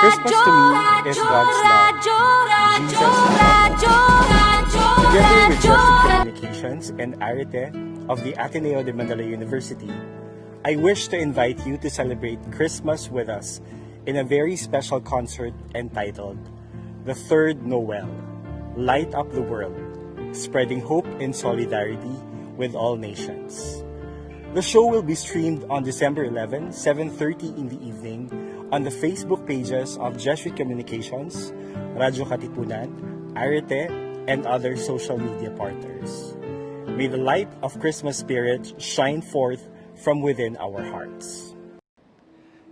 Christmas to me is God's love, Jesus' love. Together with Jesuit Communications and Arete of the Ateneo de Manila University, I wish to invite you to celebrate Christmas with us in a very special concert entitled The Third Noel, Light Up the World, Spreading Hope in Solidarity with All Nations. The show will be streamed on December 11, 7:30 in the evening on the Facebook pages of Jesuit Communications, Radyo Katipunan, Arete, and other social media partners. May the light of Christmas spirit shine forth from within our hearts.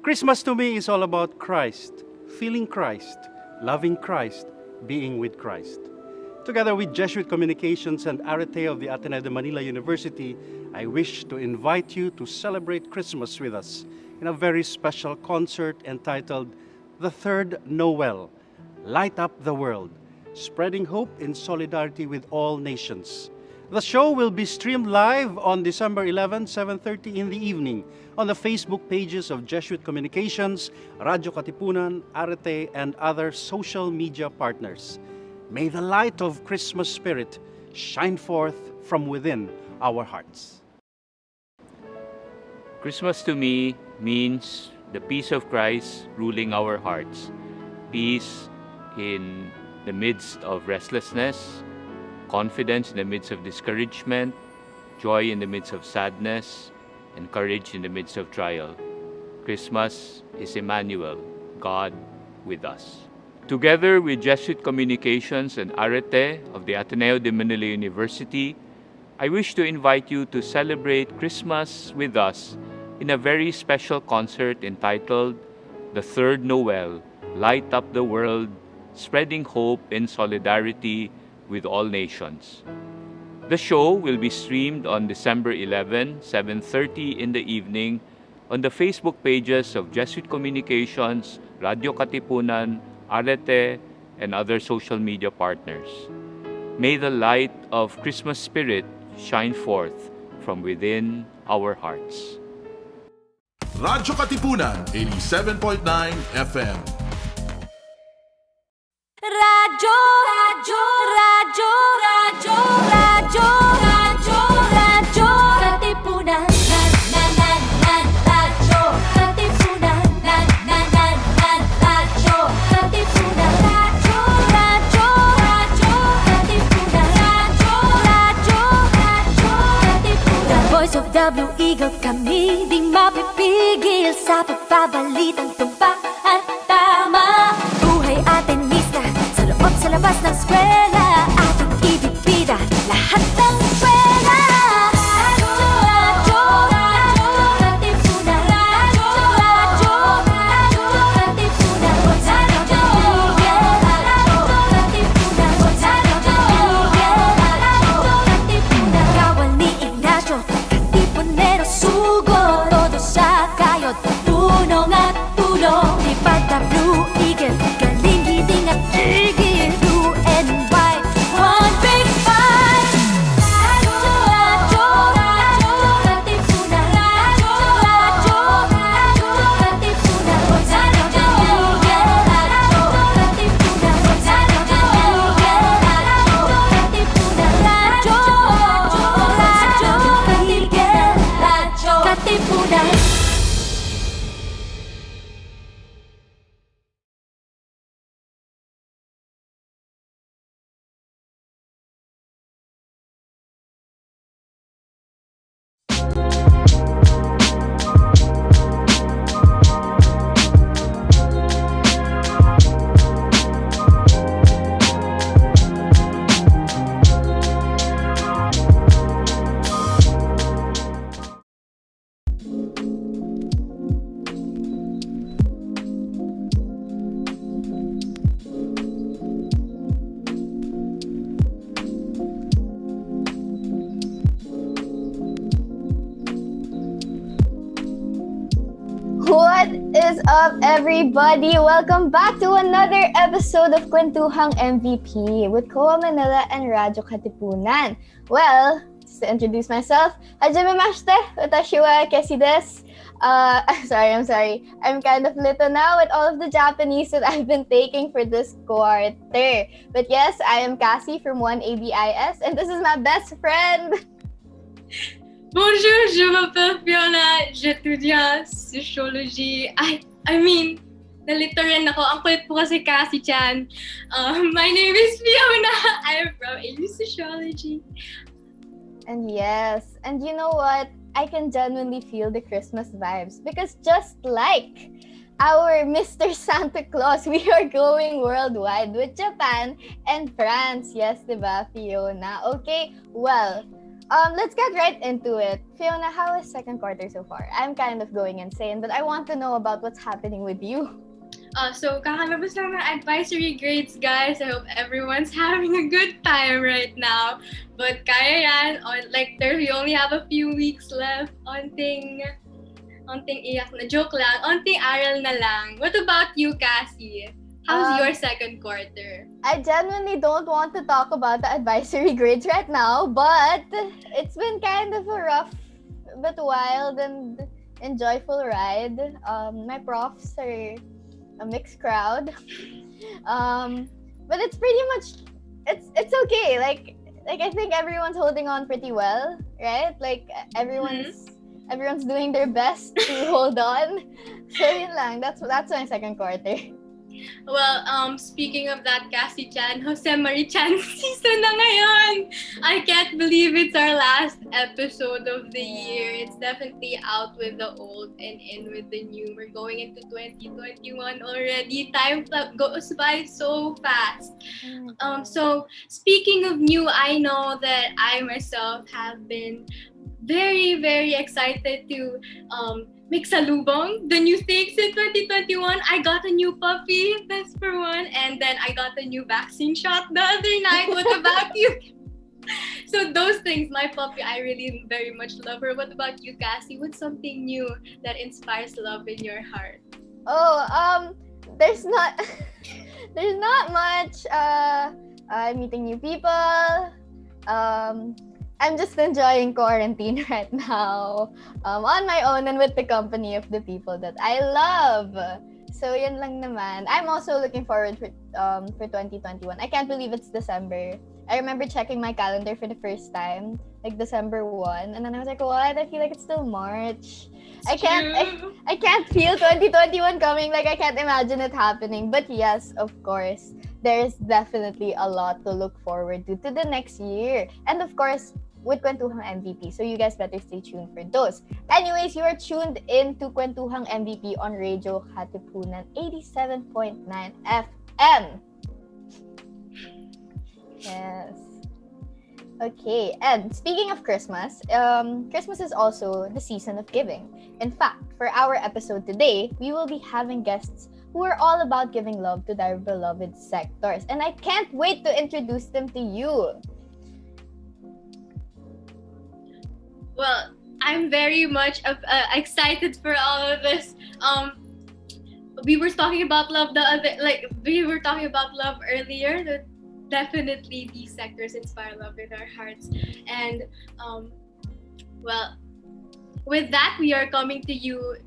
Christmas to me is all about Christ, feeling Christ, loving Christ, being with Christ. Together with Jesuit Communications and Arete of the Ateneo de Manila University, I wish to invite you to celebrate Christmas with us in a very special concert entitled The Third Noel, Light Up the World, Spreading Hope in Solidarity with All Nations. The show will be streamed live on December 11, 7:30 in the evening on the Facebook pages of Jesuit Communications, Radyo Katipunan, Arete, and other social media partners. May the light of Christmas spirit shine forth from within our hearts. Christmas to me means the peace of Christ ruling our hearts. Peace in the midst of restlessness, confidence in the midst of discouragement, joy in the midst of sadness, and courage in the midst of trial. Christmas is Emmanuel, God with us. Together with Jesuit Communications and Arete of the Ateneo de Manila University, I wish to invite you to celebrate Christmas with us in a very special concert entitled The Third Noel, Light Up the World, Spreading Hope in Solidarity with All Nations. The show will be streamed on December 11, 7:30 in the evening on the Facebook pages of Jesuit Communications, Radyo Katipunan, Arete, and other social media partners. May the light of Christmas spirit shine forth from within our hearts. Radyo Katipunan, 87.9 FM. Radyo, radyo, radyo, radyo, radyo, radyo, radyo, Katipunan, radyo, Katipunan, radyo, Katipunan, radyo, radyo, radyo, Katipunan, radyo, radyo, radyo, Katipunan. The voice of the Blue Eagle, kami di mapipigil sa pagbabalitang tumpak at tama. Buhay Atenista, sa loob sa labas ng eskwela, ating ibibida lahat ng eskwela. Radyo, radyo, radyo, Katipunan, radyo, radyo, radyo, Katipunan, radyo, radyo, Katipunan, radyo, Katipunan. Kawal ni Ignacio, Katipunero sugod, todo sa kayod, tunong at tulong. Lipad na Blue Eagle, galing hiting at tigil, blue and white, one big fight. Radyo, radyo, radyo, Katipunan, radyo, radyo, radyo, Katipunan, radyo, radyo, Katipunan, radyo, Katipunan, radyo, radyo, Katipunan. What is up, everybody? Welcome back to another episode of Kwentuhang MVP with COA Manila and Radyo Katipunan. Well, just to introduce myself, hajime mashite, watashi wa Kesi desu. I'm sorry. I'm kind of little now with all of the Japanese that I've been taking for this quarter. But yes, I am Cassie from 1ABIS, and this is my best friend. Bonjour, je m'appelle Fiona. J'étudie en sociologie. I mean, nalito rin ako. Ang kulit po kasi Cassie-chan. My name is Fiona. I am from Eiyo Sociology. And yes, and you know what? I can genuinely feel the Christmas vibes because just like our Mr. Santa Claus, we are going worldwide with Japan and France. Yes, diba, Fiona? Okay, well, let's get right into it. Fiona, how is second quarter so far? I'm kind of going insane, but I want to know about what's happening with you. So, kakalabas lang ng advisory grades, guys. I hope everyone's having a good time right now. But kaya yan. We only have a few weeks left. Onting iyak na. Joke lang. Onting aral na lang. What about you, Cassie? How's your second quarter? I genuinely don't want to talk about the advisory grades right now, but it's been kind of a rough but wild and joyful ride. My profs are a mixed crowd, but it's pretty much it's okay. Like I think everyone's holding on pretty well, right? Like everyone's doing their best to hold on. So yun lang. That's my second quarter. Well, speaking of that, Cassie-chan, Jose Marie-chan season na ngayon! I can't believe it's our last episode of the year. It's definitely out with the old and in with the new. We're going into 2021 already. Time goes by so fast. So, speaking of new, I know that I myself have been very, very excited to make salubong the new things in 2021. I got a new puppy, that's for one, and then I got a new vaccine shot the other night. What about you? So those things, my puppy, I really very much love her. What about you, Cassie? What's something new that inspires love in your heart? There's not much. I'm meeting new people. I'm just enjoying quarantine right now, on my own and with the company of the people that I love. So yun lang naman. I'm also looking forward for 2021. I can't believe it's December. I remember checking my calendar for the first time, like December 1, and then I was like, what? I feel like it's still March. I can't feel 2021 coming. Like I can't imagine it happening. But yes, of course, there's definitely a lot to look forward to the next year. And of course, with Kwentuhang MVP. So you guys better stay tuned for those. Anyways, you are tuned in to Kwentuhang MVP on Radio Katipunan 87.9 FM. Yes. Okay, and speaking of Christmas, Christmas is also the season of giving. In fact, for our episode today, we will be having guests who are all about giving love to their beloved sectors. And I can't wait to introduce them to you. Well, I'm very much excited for all of this. We were talking about love earlier. That definitely these sectors inspire love in our hearts. And well, with that, we are coming to you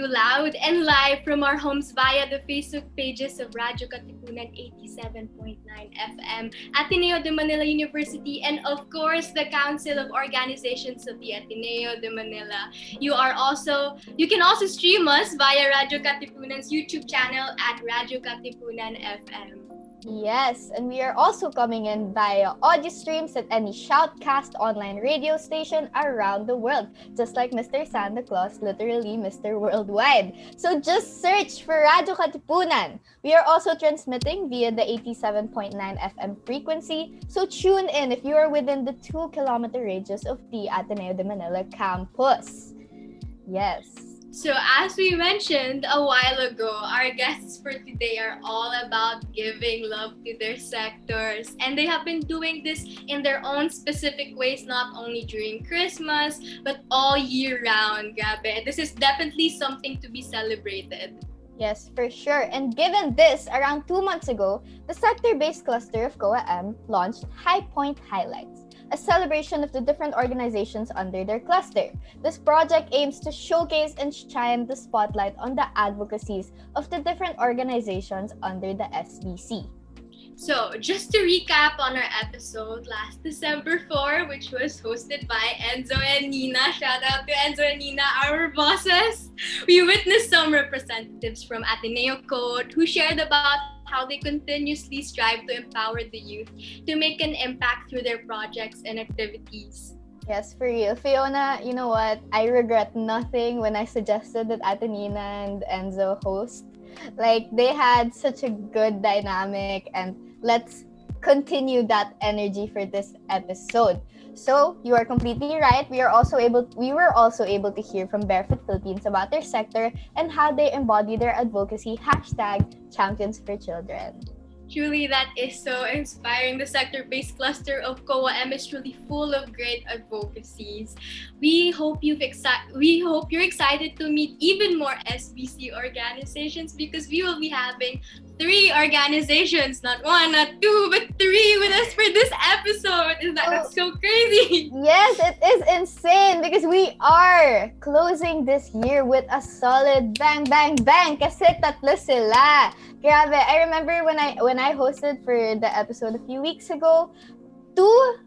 loud and live from our homes via the Facebook pages of Radyo Katipunan 87.9 FM, Ateneo de Manila University, and of course the Council of Organizations of the Ateneo de Manila. You can also stream us via Radyo Katipunan's YouTube channel at Radyo Katipunan FM. Yes, and we are also coming in via audio streams at any shoutcast online radio station around the world, just like Mr. Santa Claus, literally Mr. Worldwide. So just search for Radyo Katipunan. We are also transmitting via the 87.9 FM frequency, so tune in if you are within the 2-kilometer radius of the Ateneo de Manila campus. Yes. So as we mentioned a while ago, our guests for today are all about giving love to their sectors. And they have been doing this in their own specific ways, not only during Christmas, but all year round, Gabe. This is definitely something to be celebrated. Yes, for sure. And given this, around 2 months ago, the sector-based cluster of COA-M launched High Point Highlights, a celebration of the different organizations under their cluster. This project aims to showcase and shine the spotlight on the advocacies of the different organizations under the SBC. So, just to recap on our episode last December 4, which was hosted by Enzo and Nina. Shout out to Enzo and Nina, our bosses. We witnessed some representatives from Ateneo Code who shared about how they continuously strive to empower the youth to make an impact through their projects and activities. Yes, for real. Fiona, you know what? I regret nothing when I suggested that Atenina and Enzo host. Like, they had such a good dynamic, and let's continue that energy for this episode. So, you are completely right. We were also able to hear from Barefoot Philippines about their sector and how they embody their advocacy #Champions for Children. Truly, that is so inspiring. The sector-based cluster of COA-M is truly full of great advocacies. We hope you're excited to meet even more SBC organizations, because we will be having 3 organizations, not 1, not 2, but 3 with us for this episode. Is that so crazy? Yes, it is insane because we are closing this year with a solid bang, bang, bang kasi tatlo sila. Grabe, I remember when I hosted for the episode a few weeks ago, 2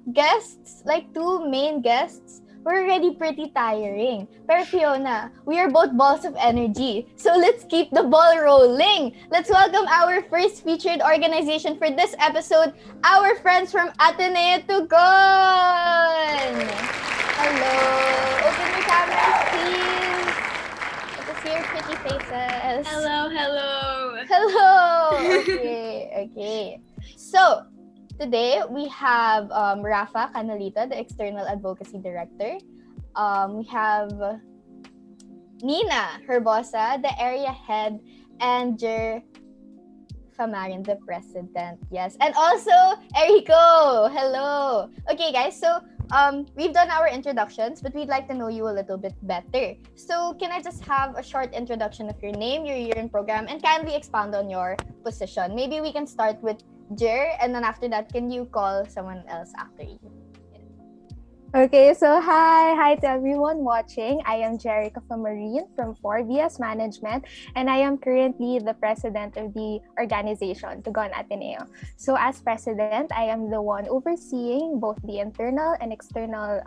main guests were already pretty tiring. Pero Fiona, we are both balls of energy. So let's keep the ball rolling. Let's welcome our first featured organization for this episode, our friends from Ateneo TUGON! Hello! Open your cameras, please. Let us see your pretty faces. Hello. Hello! Okay. So, today we have Rapha Canalita, the External Advocacy Director. We have Nina Herbosa, the Area Head, and Jer Famarin, the President. Yes. And also, Eri Co. Hello! Okay, guys. So, we've done our introductions, but we'd like to know you a little bit better. So, can I just have a short introduction of your name, your year in program, and kindly expound on your position? Maybe we can start with Jer, and then after that, can you call someone else after you? Okay, so hi to everyone watching. I am Jer Famarin from 4BS Management, and I am currently the president of the organization, TUGON Ateneo. So as president, I am the one overseeing both the internal and external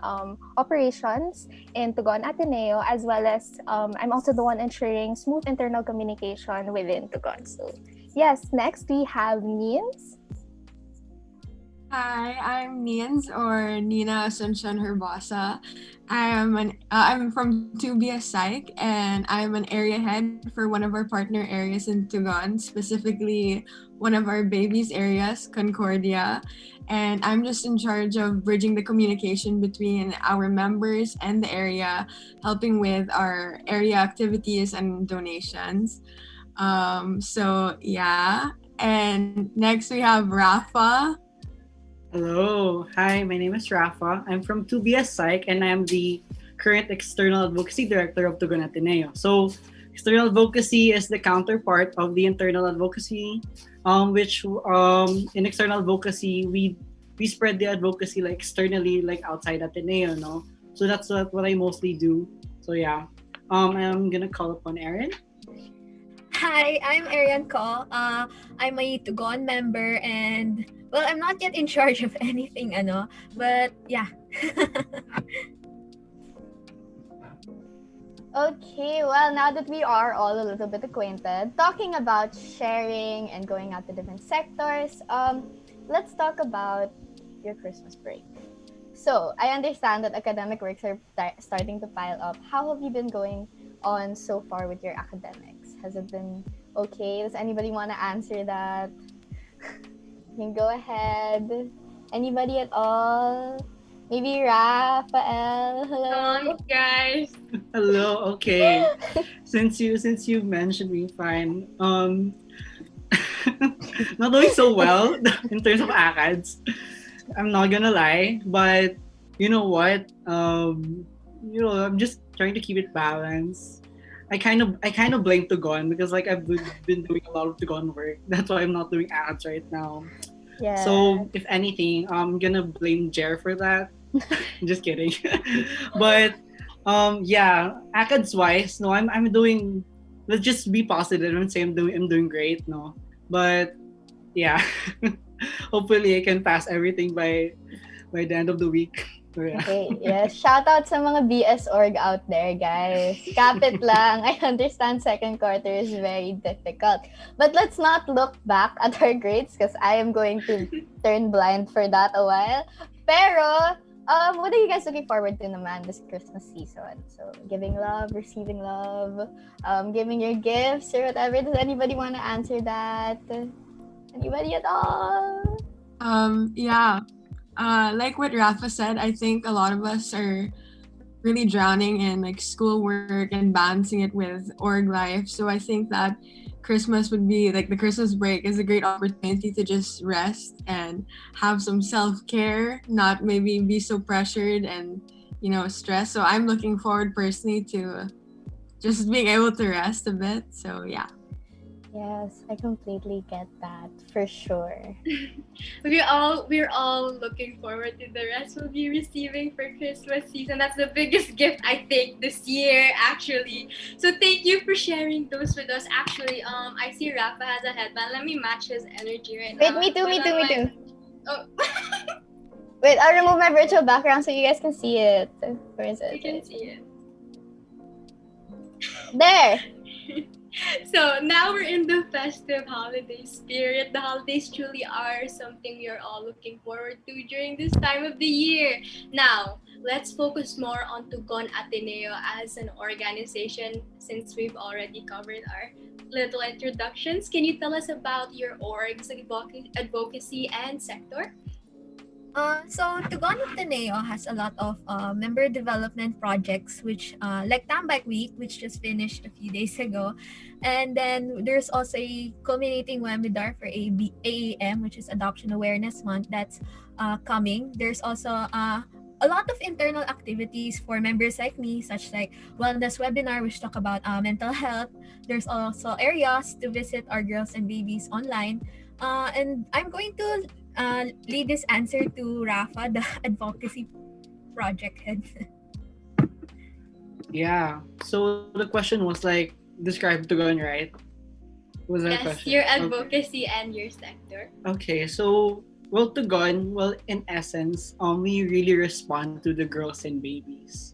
operations in TUGON Ateneo, as well as I'm also the one ensuring smooth internal communication within TUGON. So yes, next we have Nins. Hi, I'm Nins, or Nina Asuncion Herbosa. I'm from 2BS Psych, and I'm an area head for one of our partner areas in Tugon, specifically one of our babies areas, Concordia. And I'm just in charge of bridging the communication between our members and the area, helping with our area activities and donations. So yeah. And next we have Rapha. Hello. Hi, my name is Rapha. I'm from 2BS Psych, and I'm the current External Advocacy Director of TUGON Ateneo. So, External Advocacy is the counterpart of the Internal Advocacy, which in External Advocacy, we spread the advocacy like externally, like outside Ateneo, no? So that's what I mostly do. So yeah, I'm gonna call upon Erin. Hi, I'm Eri Co. I'm a TUGON member, and well, I'm not yet in charge of anything, but yeah. Okay, well, now that we are all a little bit acquainted, talking about sharing and going out to different sectors, let's talk about your Christmas break. So, I understand that academic works are starting to pile up. How have you been going on so far with your academics? Has it been okay? Does anybody want to answer that? You can go ahead. Anybody at all? Maybe Raphael. Hello, guys. Hello. Okay. Since you mentioned me, fine. Not doing so well in terms of ACADS. I'm not gonna lie, but you know what? I'm just trying to keep it balanced. I kind of blame TUGON because like I've been doing a lot of TUGON work. That's why I'm not doing ads right now. Yeah. So if anything, I'm gonna blame Jer for that. Just kidding. But yeah, academics wise, no, I'm doing. Let's just be positive and say I'm doing great. No, but yeah, hopefully I can pass everything by the end of the week. So, yeah. Okay, yes. Shout out sa mga BS org out there, guys. Kapit lang. I understand second quarter is very difficult. But let's not look back at our grades because I am going to turn blind for that a while. Pero, what are you guys looking forward to naman this Christmas season? So, giving love, receiving love, giving your gifts or whatever. Does anybody want to answer that? Anybody at all? Yeah. Like what Rapha said, I think a lot of us are really drowning in like schoolwork and balancing it with org life. So I think that Christmas would be like the Christmas break is a great opportunity to just rest and have some self-care, not maybe be so pressured and, you know, stressed. So I'm looking forward personally to just being able to rest a bit. So yeah. Yes, I completely get that for sure. We're all looking forward to the rest we'll be receiving for Christmas season. That's the biggest gift I think this year, actually. So thank you for sharing those with us. Actually, I see Rapha has a headband. Let me match his energy right Wait, now. me too. Oh. Wait, I'll remove my virtual background so you guys can see it. Where is it? You can see it. There! So now we're in the festive holiday spirit. The holidays truly are something we are all looking forward to during this time of the year. Now, let's focus more on TUGON Ateneo as an organization since we've already covered our little introductions. Can you tell us about your org's advocacy and sector? So TUGON Ateneo has a lot of member development projects, which like Tambike Week, which just finished a few days ago, and then there's also a culminating webinar for AAM, which is Adoption Awareness Month. That's coming. There's also a lot of internal activities for members like me, such like wellness webinar, which talk about mental health. There's also areas to visit our girls and babies online, and I'm going to lead this answer to Rapha, the advocacy project head. Yeah. So the question was like, describe TUGON, right? Was that a Yes, question? your advocacy and your sector. Okay. So, well, TUGON, well, in essence, we really respond to the girls and babies.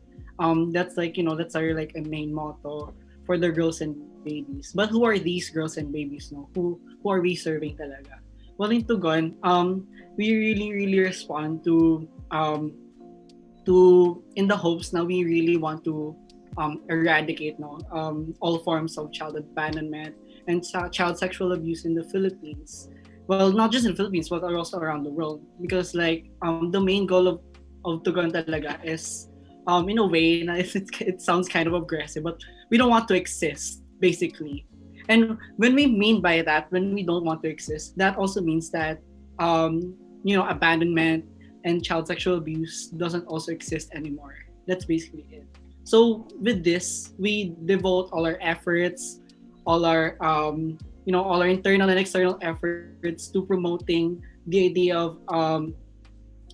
That's like, that's our like a main motto for the girls and babies. But who are these girls and babies, no? Who are we serving talaga? Well, in TUGON, we really respond to in the hopes now we really want to eradicate all forms of child abandonment and child sexual abuse in the Philippines. Well, not just in the Philippines, but also around the world. Because like the main goal of TUGON talaga is in a way, it sounds kind of aggressive, but we don't want to exist, basically. And when we mean by that, when we don't want to exist, that also means that abandonment and child sexual abuse doesn't also exist anymore. That's basically it. So with this, we devote all our efforts, all our all our internal and external efforts to promoting the idea of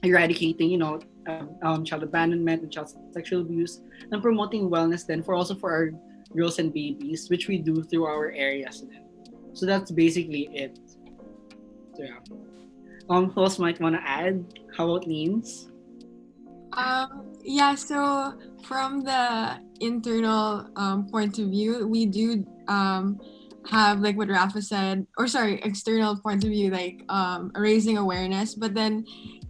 eradicating child abandonment and child sexual abuse, and promoting wellness then for our girls and babies, which we do through our areas then. So that's basically it. So yeah. Who else might want to add? How about Neens? Yeah, so from the internal point of view, we do have like what Rapha said, external point of view, like raising awareness, but then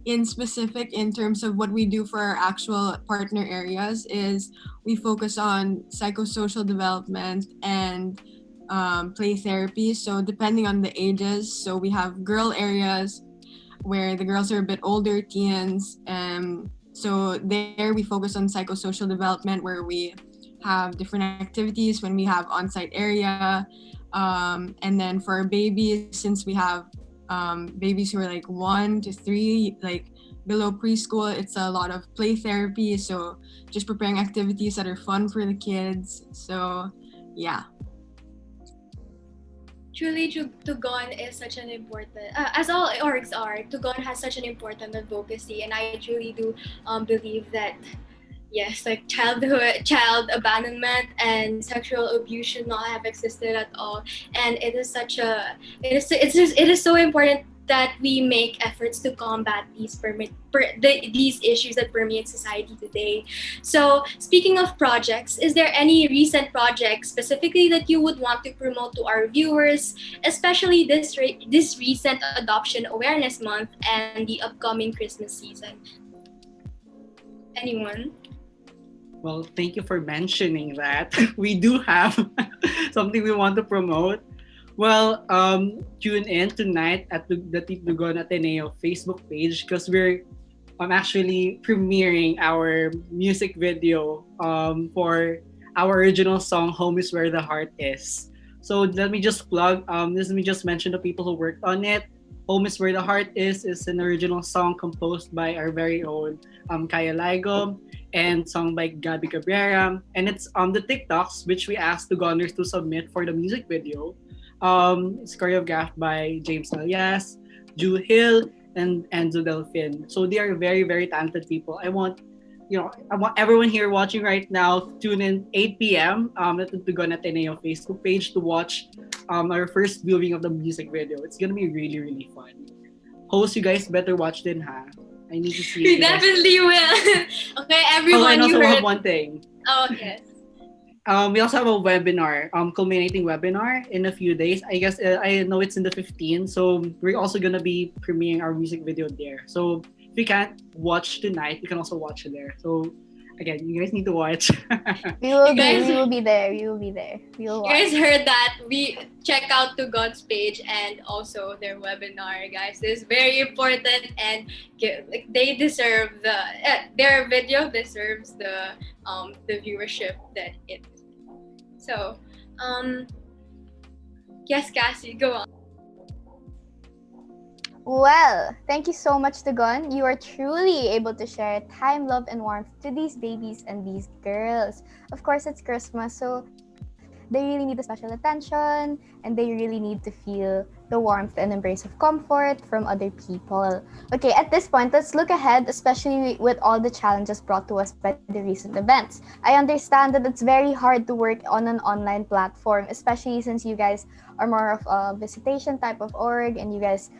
in specific in terms of what we do for our actual partner areas is we focus on psychosocial development and play therapy. So depending on the ages, so we have girl areas where the girls are a bit older, teens, so there we focus on psychosocial development where we have different activities when we have on-site area, and then for our babies, since we have babies who are like 1 to 3, like below preschool, it's a lot of play therapy, so just preparing activities that are fun for the kids. So yeah. truly Tugon is such an important, as all orgs are, Tugon has such an important advocacy, and I truly do believe that yes, like child abandonment and sexual abuse should not have existed at all, and it is such a it is so important that we make efforts to combat these issues that permeate society today. So, speaking of projects, is there any recent project specifically that you would want to promote to our viewers, especially this recent Adoption Awareness Month and the upcoming Christmas season? Anyone? Well, thank you for mentioning that. We do have something we want to promote. Well, tune in tonight at the TUGON Ateneo Facebook page because we're actually premiering our music video for our original song "Home Is Where the Heart Is." So let me just plug. Let me just mention the people who worked on it. "Home Is Where the Heart Is" an original song composed by our very own Kaya Ligo and sung by Gabby Cabrera, and it's on the TikToks which we asked the Goners to submit for the music video. It's choreographed by James Alias, Ju Hill, and Enzo Delfin. So they are very, very talented people. I want everyone here watching right now tune in 8 p.m. At the TUGON Ateneo Facebook page to watch our first viewing of the music video. It's gonna be really, really fun. Host, you guys better watch then, ha? I need to see. We definitely will. Okay, everyone. And also you heard. have one thing. Oh yes. We also have a webinar, culminating webinar in a few days. I guess I know it's in the 15th, so we're also gonna be premiering our music video there. So if you can't watch tonight, you can also watch it there. So again, you guys need to watch. We will be there. We will be there. We will watch. You guys heard that? We check out Tugon's page and also their webinar, guys. This is very important, and they deserve their video deserves the viewership that it. So, yes, Cassie, go on. Well, thank you so much, Tugon. You are truly able to share time, love, and warmth to these babies and these girls. Of course, it's Christmas, so they really need the special attention, and they really need to feel the warmth and embrace of comfort from other people. Okay, at this point, let's look ahead, especially with all the challenges brought to us by the recent events. I understand that it's very hard to work on an online platform, especially since you guys are more of a visitation type of org, and you guys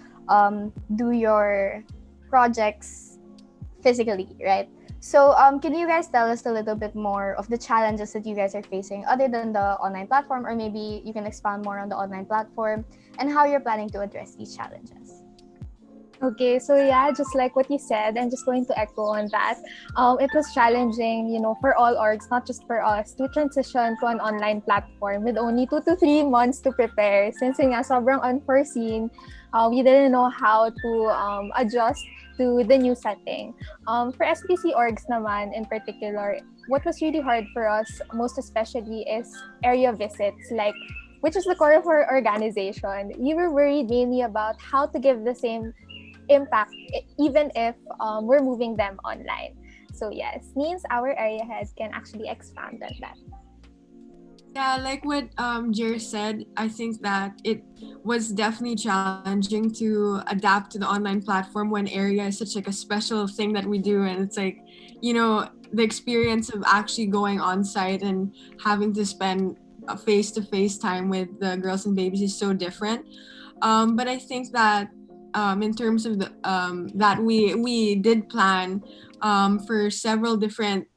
do your projects physically, right? So can you guys tell us a little bit more of the challenges that you guys are facing other than the online platform, or maybe you can expand more on the online platform and how you're planning to address these challenges? Okay, so yeah, just like what you said, I'm just going to echo on that. It was challenging, for all orgs, not just for us, to transition to an online platform with only 2 to 3 months to prepare. Since nga sobrang unforeseen, we didn't know how to adjust to the new setting. For SBC Orgs naman in particular, what was really hard for us, most especially, is area visits, which is the core of our organization. We were worried mainly about how to give the same impact even if we're moving them online. So yes, means our area heads can actually expand on that. Yeah, like what Jer said, I think that it was definitely challenging to adapt to the online platform when area is such a special thing that we do, and it's the experience of actually going on site and having to spend a face-to-face time with the girls and babies is so different. But I think that in terms of that we did plan for several different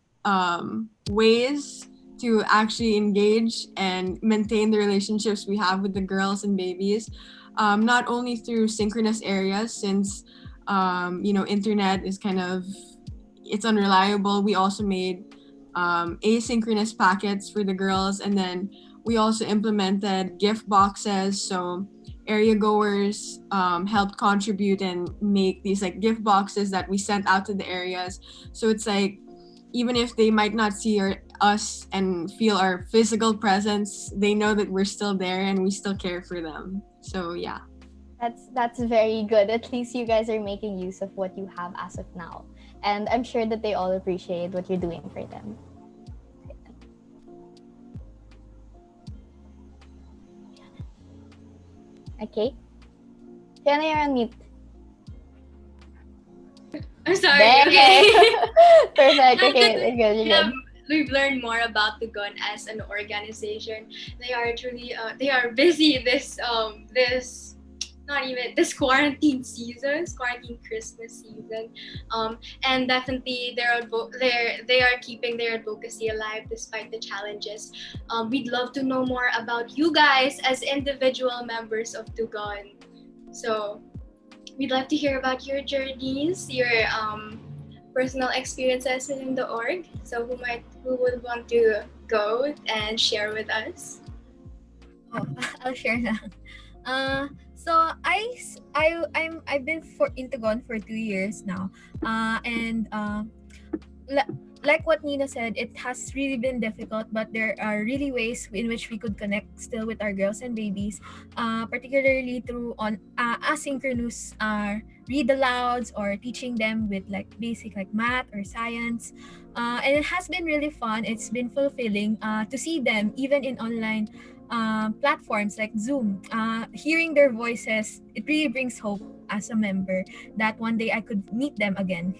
ways to actually engage and maintain the relationships we have with the girls and babies, not only through synchronous areas, since internet is it's unreliable. We also made asynchronous packets for the girls, and then we also implemented gift boxes, so area goers helped contribute and make these gift boxes that we sent out to the areas. So it's even if they might not see us and feel our physical presence, they know that we're still there and we still care for them. So yeah. That's very good. At least you guys are making use of what you have as of now. And I'm sure that they all appreciate what you're doing for them. Okay. Fiona, you're on mute. I'm sorry. There. Okay. Perfect. Okay, you're good. We've learned more about TUGON as an organization. They are truly they are busy this quarantine Christmas season, and definitely they are keeping their advocacy alive despite the challenges. We'd love to know more about you guys as individual members of TUGON. So we'd love to hear about your journeys, your personal experiences within the org. So who would want to go and share with us? Oh, I'll share now. So I've been in TUGON for 2 years now, and like what Nina said, it has really been difficult, but there are really ways in which we could connect still with our girls and babies, particularly through asynchronous read alouds or teaching them with like basic like math or science, and it has been really fun. It's been fulfilling to see them even in online platforms like Zoom. Hearing their voices, it really brings hope as a member that one day I could meet them again.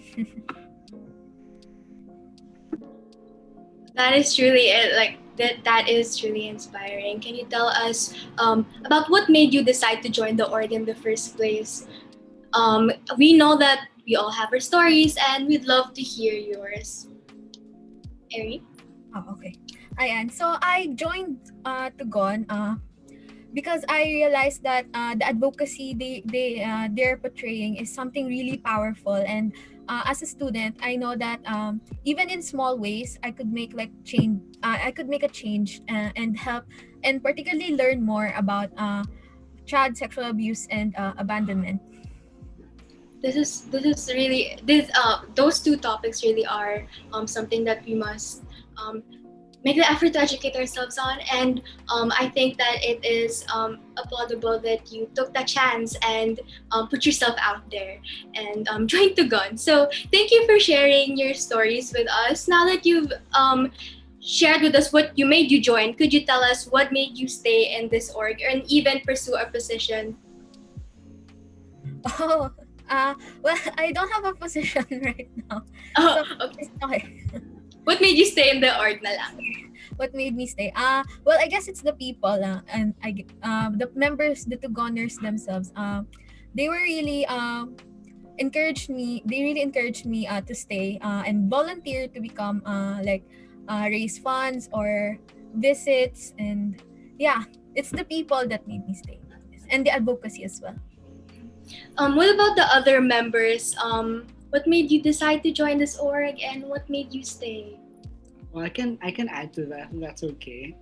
That is truly it. Like that is truly inspiring. Can you tell us about what made you decide to join the org in the first place? We know that we all have our stories, and we'd love to hear yours. Eri? Oh, okay. Ayan. So I joined TUGON because I realized that the advocacy they're portraying is something really powerful, and as a student, I know that even in small ways, I could make like change. I could make a change and help, and particularly learn more about child sexual abuse and abandonment. This is really those two topics really are something that we must make the effort to educate ourselves on, and I think that it is applaudable that you took that chance and put yourself out there and joined TUGON. So thank you for sharing your stories with us. Now that you've shared with us what made you join, could you tell us what made you stay in this org and even pursue a position? Oh, well, I don't have a position right now. Oh, so, okay. What made you stay in the org na lang? What made me stay? Well, I guess it's the people and the members, the TUGONers themselves. They were really encouraged me. They really encouraged me to stay and volunteer to become raise funds or visits, and yeah, it's the people that made me stay, and the advocacy as well. What about the other members? What made you decide to join this org, and what made you stay? Well, I can add to that, if that's okay.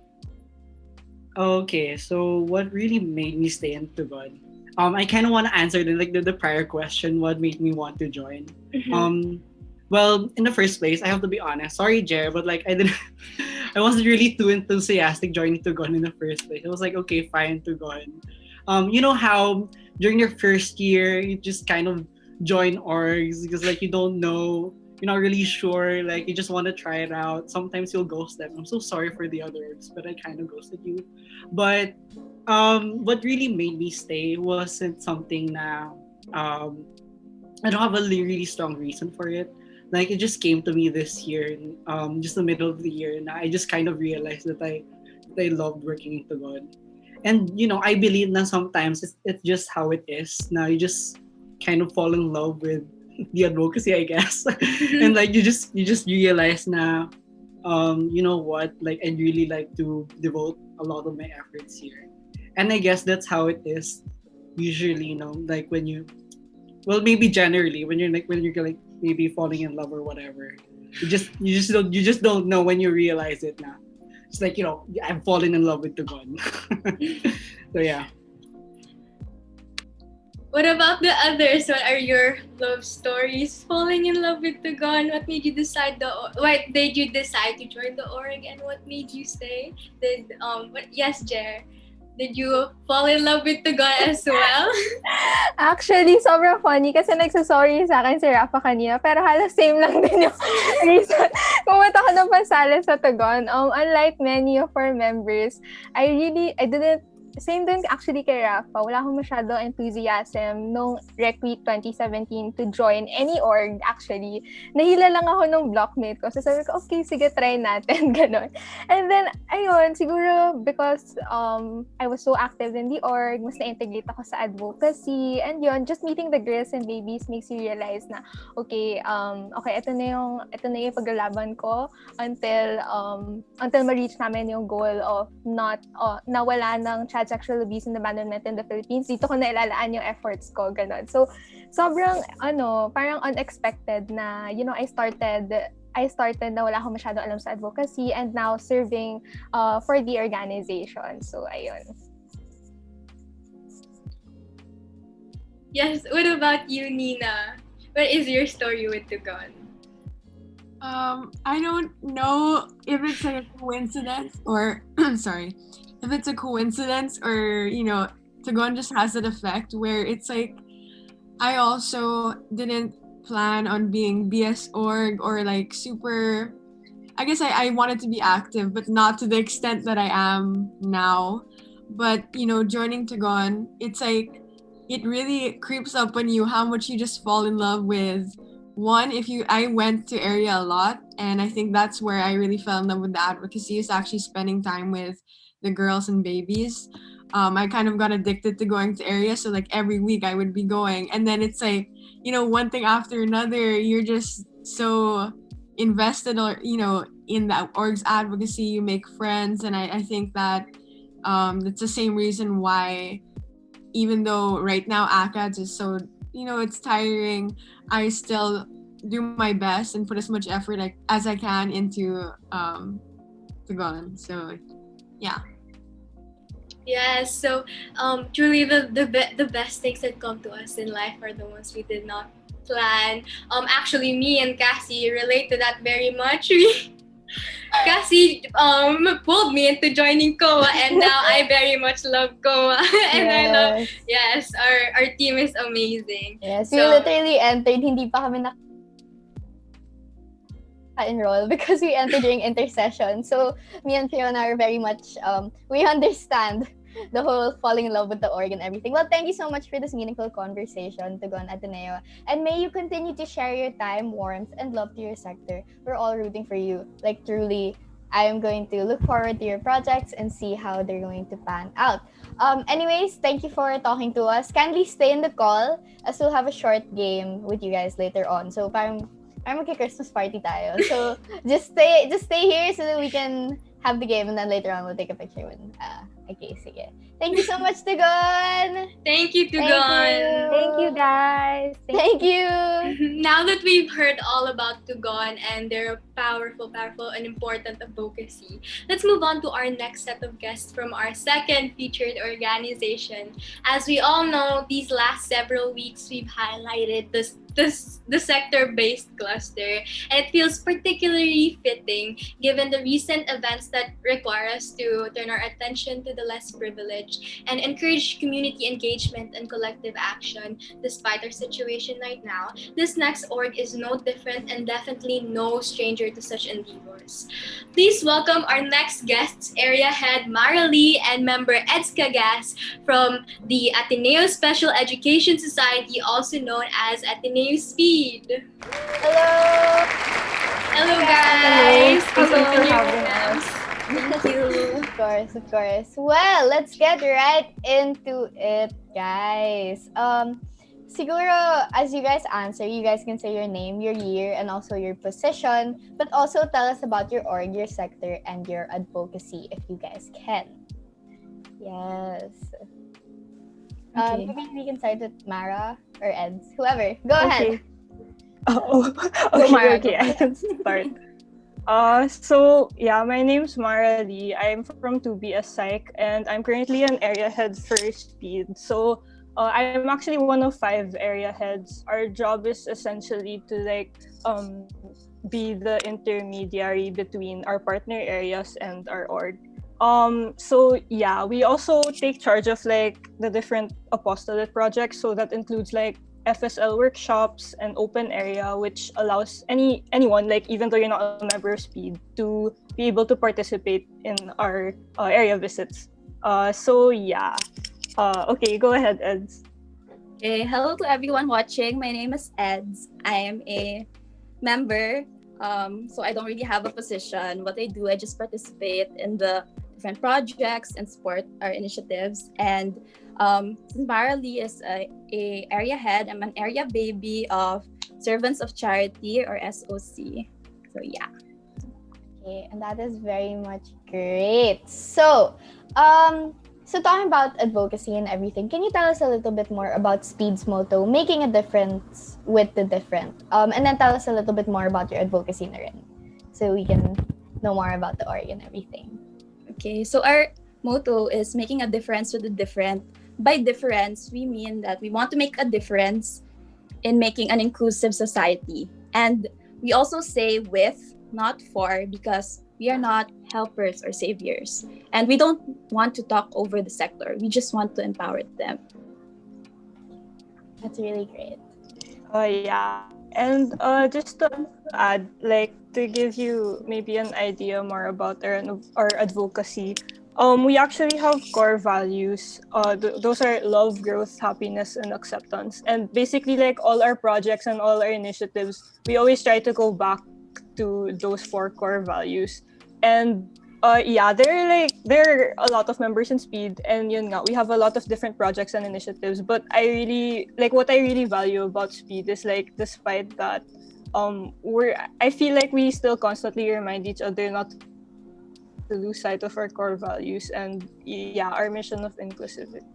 Okay, so what really made me stay in TUGON? I kind of want to answer the prior question. What made me want to join? Mm-hmm. Well, in the first place, I have to be honest. Sorry, Jer, but like I wasn't really too enthusiastic joining TUGON in the first place. I was like, okay, fine, TUGON. You know how during your first year you just kind of join orgs because like you don't know, you're not really sure, like you just want to try it out. Sometimes you'll ghost them. I'm so sorry for the other orgs, but I kind of ghosted you. But what really made me stay wasn't something that I don't have a really strong reason for it. Like it just came to me this year, just the middle of the year, and I just kind of realized that I loved working in TUGON. And you know, I believe that sometimes it's just how it is. Now you just kind of fall in love with the advocacy, I guess. And like you just realize now, you know what, like I'd really like to devote a lot of my efforts here. And I guess that's how it is usually, you know, like when you, well, maybe generally when you're like maybe falling in love or whatever, you just don't know when you realize it now. It's like, you know, I'm falling in love with TUGON. So yeah. What about the others? What are your love stories? Falling in love with TUGON. What made you decide why did you decide to join the org, and what made you stay? Yes, Jer. Did you fall in love with TUGON as well? Actually, sobrang funny kasi nagsasorry sa akin si Rapha kanina, pero halos same lang din yung reason. Pumunta ko ng pasali sa TUGON. Unlike many of our members, I didn't same din actually kay Rapha, wala akong masyado enthusiasm nung Rec Week 2017 to join any org actually. Nahila lang ako nung blockmate ko. So sabi ko, okay, sige, try natin, gano'n. And then, ayun, siguro because I was so active in the org, mas na-integrate ako sa advocacy, and yun, just meeting the girls and babies makes you realize na, okay, ito na yung paglalaban ko until ma-reach namin yung goal of na wala ng child sexual abuse and abandonment in the Philippines. Dito ko na ilalaan yung efforts ko, ganun. So, sobrang, parang unexpected na, I started na wala akong masyado alam sa advocacy and now serving for the organization. So, ayun. Yes, what about you, Nina? What is your story with TUGON? I don't know if it's like a coincidence or sorry, if it's a coincidence or TUGON just has that effect where it's like I also didn't plan on being BS org or like super. I guess I wanted to be active, but not to the extent that I am now. But joining TUGON, it's like it really creeps up on you how much you just fall in love with. One, I went to area a lot, and I think that's where I really fell in love with the advocacy, is actually spending time with the girls and babies. I kind of got addicted to going to area, so like every week I would be going, and then it's like, one thing after another, you're just so invested or in that org's advocacy, you make friends, and I think that it's the same reason why, even though right now ACADS is so it's tiring, I still do my best and put as much effort as I can into TUGON. So yeah. Yes, so truly the best things that come to us in life are the ones we did not plan. Actually, me and Cassie relate to that very much. Cassie pulled me into joining COA, and now I very much love COA. And Yes. I love, yes, our team is amazing. Yes, So- we literally entered, hindi pa kami enroll because we entered during intercession. So me and Fiona are very much, we understand the whole falling in love with the org and everything. Well, thank you so much for this meaningful conversation, TUGON Ateneo. And may you continue to share your time, warmth, and love to your sector. We're all rooting for you. Like, truly, I am going to look forward to your projects and see how they're going to pan out. Anyways, thank you for talking to us. Kindly stay in the call as we'll have a short game with you guys later on. So parang magki-Christmas party tayo. So just stay here so that we can have the game, and then later on we'll take a picture with okay, sige. Thank you so much, TUGON! Thank you, TUGON! Thank you, guys. Thank you! Now that we've heard all about TUGON and their powerful and important advocacy, let's move on to our next set of guests from our second featured organization. As we all know, these last several weeks we've highlighted the sector-based cluster, and it feels particularly fitting given the recent events that require us to turn our attention to the less privileged and encourage community engagement and collective action despite our situation right now. This next org is no different and definitely no stranger to such endeavors. Please welcome our next guests, Area Head Mara Lee and member Eds Cagas from the Ateneo Special Education Society, also known as Ateneo SPEED. Hello! Hello, guys! Hello. Please open your Having cams. Thank you. Of course. Well, let's get right into it, guys. Siguro, as you guys answer, you guys can say your name, your year, and also your position, but also tell us about your org, your sector, and your advocacy, if you guys can. Yes. Okay. Maybe we can start with Mara or Eds, whoever. Go ahead. Okay, I can start. So yeah, my name's Mara Lee. I'm from 2BS Psych, and I'm currently an area head for SPEED. So I'm actually one of 5 area heads. Our job is essentially to be the intermediary between our partner areas and our org. So yeah, we also take charge of the different apostolate projects. So that includes FSL workshops and open area, which allows anyone, even though you're not a member of SPEED, to be able to participate in our area visits. So yeah. Okay, go ahead, Eds. Okay, hello to everyone watching. My name is Eds. I am a member, so I don't really have a position. What I do, I just participate in the different projects and support our initiatives. And since Marilee is a area head, I'm an area baby of Servants of Charity or SOC. So yeah. Okay, and that is very much great. So talking about advocacy and everything, can you tell us a little bit more about SPEED's motto, making a difference with the different? And then tell us a little bit more about your advocacy na rin, so we can know more about the org and everything. Okay, so our motto is making a difference with the different. By difference, we mean that we want to make a difference in making an inclusive society. And we also say with, not for, because we are not helpers or saviors. And we don't want to talk over the sector. We just want to empower them. That's really great. Yeah. And just to add, like, to give you maybe an idea more about our advocacy, we actually have core values. Those are love, growth, happiness, and acceptance. And basically, like, all our projects and all our initiatives, we always try to go back to those 4 core values. And there are a lot of members in SPEED, and we have a lot of different projects and initiatives. But what I really value about SPEED is, like, despite that, I feel like we still constantly remind each other not to lose sight of our core values and our mission of inclusivity.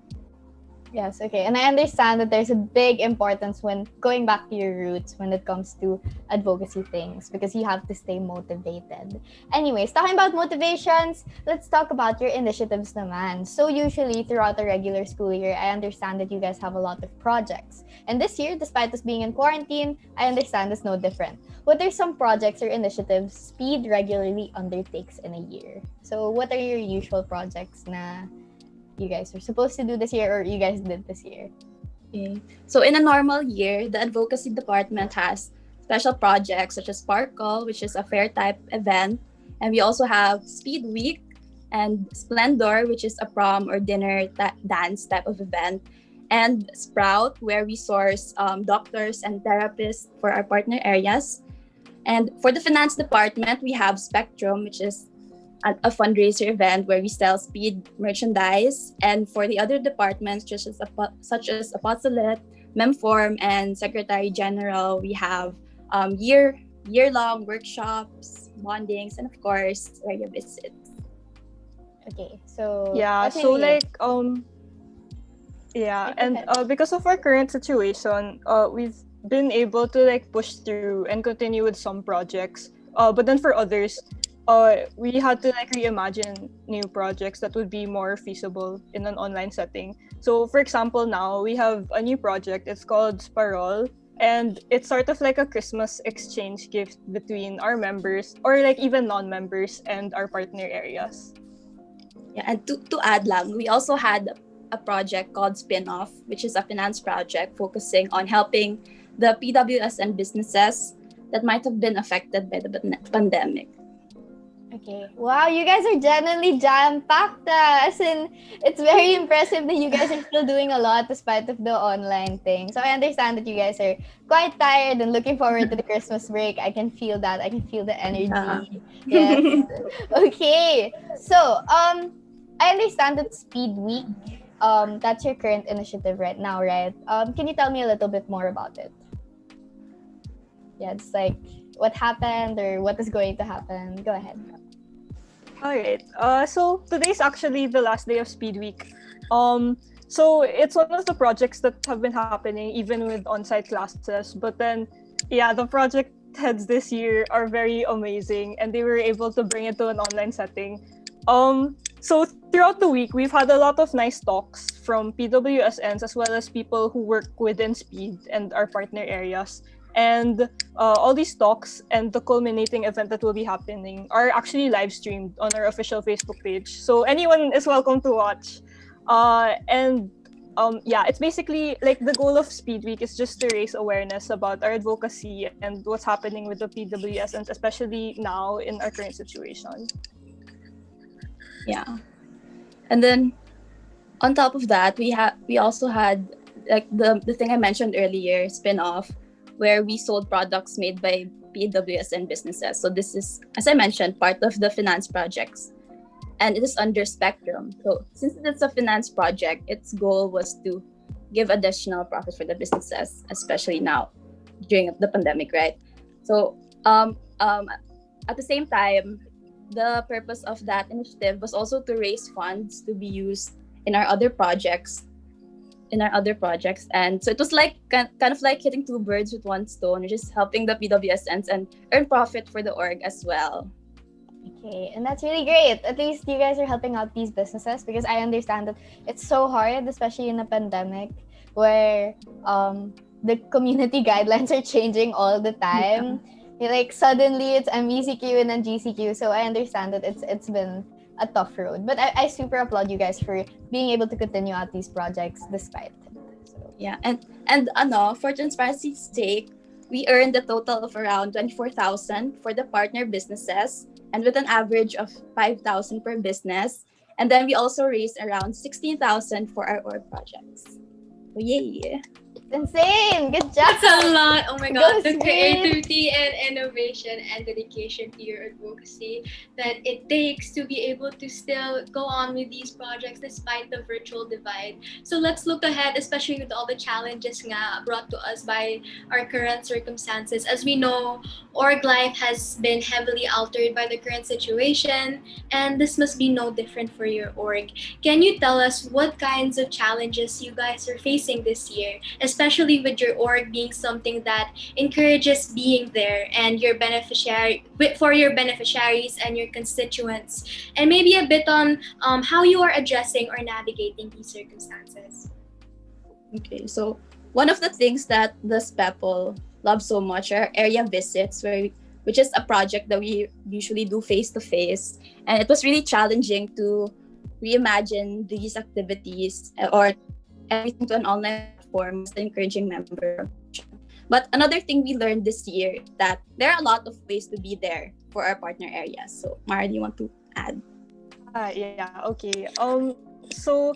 Yes, okay. And I understand that there's a big importance when going back to your roots when it comes to advocacy things, because you have to stay motivated. Anyways, talking about motivations, let's talk about your initiatives naman. So usually throughout the regular school year, I understand that you guys have a lot of projects. And this year, despite us being in quarantine, I understand it's no different. What are some projects or initiatives SPEED regularly undertakes in a year? So what are your usual projects na you guys are supposed to do this year or you guys did this year? Okay. So in a normal year, the advocacy department has special projects such as Sparkle, which is a fair type event. And we also have Speed Week and Splendor, which is a prom or dinner dance type of event. And Sprout, where we source doctors and therapists for our partner areas. And for the finance department, we have Spectrum, which is a fundraiser event where we sell SPEED merchandise. And for the other departments, such as Apostolate, Memform, and Secretary General, we have year-long workshops, bondings, and of course, area visits. Okay, so because of our current situation, we've been able to push through and continue with some projects. But then for others, we had to reimagine new projects that would be more feasible in an online setting. So for example, now we have a new project. It's called Sparol, and it's sort of like a Christmas exchange gift between our members or even non-members and our partner areas. Yeah, and to add lang, we also had a project called Spin-Off, which is a finance project focusing on helping the PWS and businesses that might have been affected by the pandemic. Okay. Wow, you guys are genuinely jam-packed. As in, it's very impressive that you guys are still doing a lot despite of the online thing. So I understand that you guys are quite tired and looking forward to the Christmas break. I can feel that. I can feel the energy. Yes. Okay. So, I understand that Speed Week, that's your current initiative right now, right? Can you tell me a little bit more about it? Yeah, it's what happened or what is going to happen. Go ahead. All right. So today's actually the last day of Speed Week. So it's one of the projects that have been happening even with on-site classes. But then, the project heads this year are very amazing, and they were able to bring it to an online setting. So throughout the week, we've had a lot of nice talks from PWSNs as well as people who work within Speed and our partner areas. And all these talks and the culminating event that will be happening are actually live streamed on our official Facebook page. So anyone is welcome to watch. It's basically the goal of Speed Week is just to raise awareness about our advocacy and what's happening with the PWS, and especially now in our current situation. Yeah. And then on top of that, we also had like the thing I mentioned earlier, spin-off, where we sold products made by PWS and businesses. So this is, as I mentioned, part of the finance projects, and it is under Spectrum. So since it's a finance project, its goal was to give additional profit for the businesses, especially now during the pandemic, right? So at the same time, the purpose of that initiative was also to raise funds to be used in our other projects. And so it was like kind of like hitting two birds with one stone, just helping the PWSNs and earn profit for the org as well. Okay, and that's really great. At least you guys are helping out these businesses, because I understand that it's so hard, especially in a pandemic where the community guidelines are changing all the time. Like suddenly it's MVCQ and then GCQ, so I understand that it's been a tough road. But I super applaud you guys for being able to continue out these projects despite it. So. Yeah, and for transparency's sake, we earned a total of around 24,000 for the partner businesses, and with an average of 5,000 per business. And then we also raised around 16,000 for our org projects. So yay! Insane! Good job! That's a lot. Oh my god, the Speed. creativity and innovation and dedication to your advocacy that it takes to be able to still go on with these projects despite the virtual divide. So let's look ahead, especially with all the challenges nga brought to us by our current circumstances. As we know, org life has been heavily altered by the current situation, and this must be no different for your org. Can you tell us what kinds of challenges you guys are facing this year, especially with your org being something that encourages being there and your for your beneficiaries and your constituents, and maybe a bit on how you are addressing or navigating these circumstances? Okay, so one of the things that the SPEPL loves so much are area visits, which is a project that we usually do face to face, and it was really challenging to reimagine these activities or everything to an online platform, encouraging member. But another thing we learned this year is that there are a lot of ways to be there for our partner areas. So Mara, do you want to add? Okay. So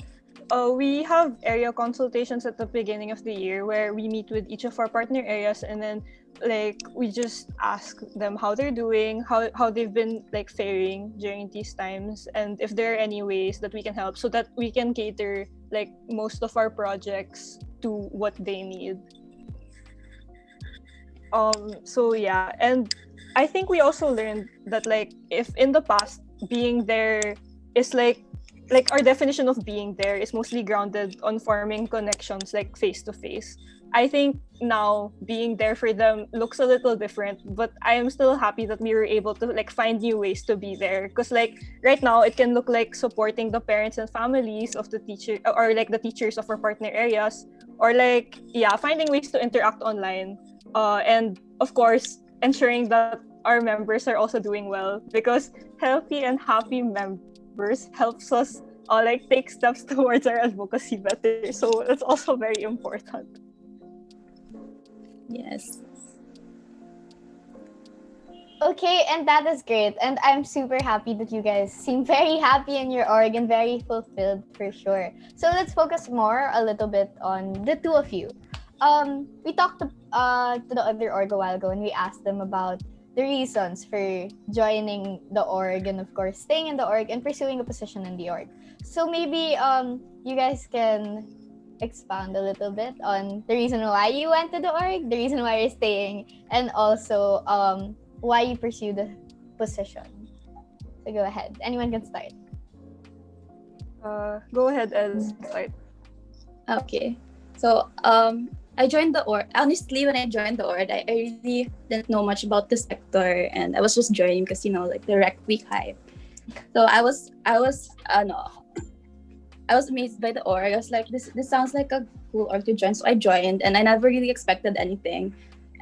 we have area consultations at the beginning of the year where we meet with each of our partner areas, and then like we just ask them how they're doing, how they've been like faring during these times, and if there are any ways that we can help so that we can cater like most of our projects to what they need. So yeah, and I think we also learned that like if in the past being there is like our definition of being there is mostly grounded on forming connections like face to face. I think now being there for them looks a little different, but I am still happy that we were able to like find new ways to be there, because like right now it can look like supporting the parents and families of the teacher or like the teachers of our partner areas, or like finding ways to interact online, and of course ensuring that our members are also doing well, because healthy and happy members helps us like take steps towards our advocacy better. So it's also very important. Yes. Okay, and that is great. And I'm super happy that you guys seem very happy in your org and very fulfilled for sure. So let's focus a little bit on the two of you. We talked to the other org a while ago, and we asked them about the reasons for joining the org and of course staying in the org and pursuing a position in the org. So maybe you guys can expound a little bit on the reason why you went to the org, the reason why you're staying, and also why you pursue the position. So go ahead. Anyone can start. Go ahead, Eds. Start. Okay. So I joined the org. Honestly, when I joined the org, I really didn't know much about the sector, and I was just joining because like the Rec Week hype. So I was amazed by the org. I was like, this sounds like a cool org to join. So I joined, and I never really expected anything.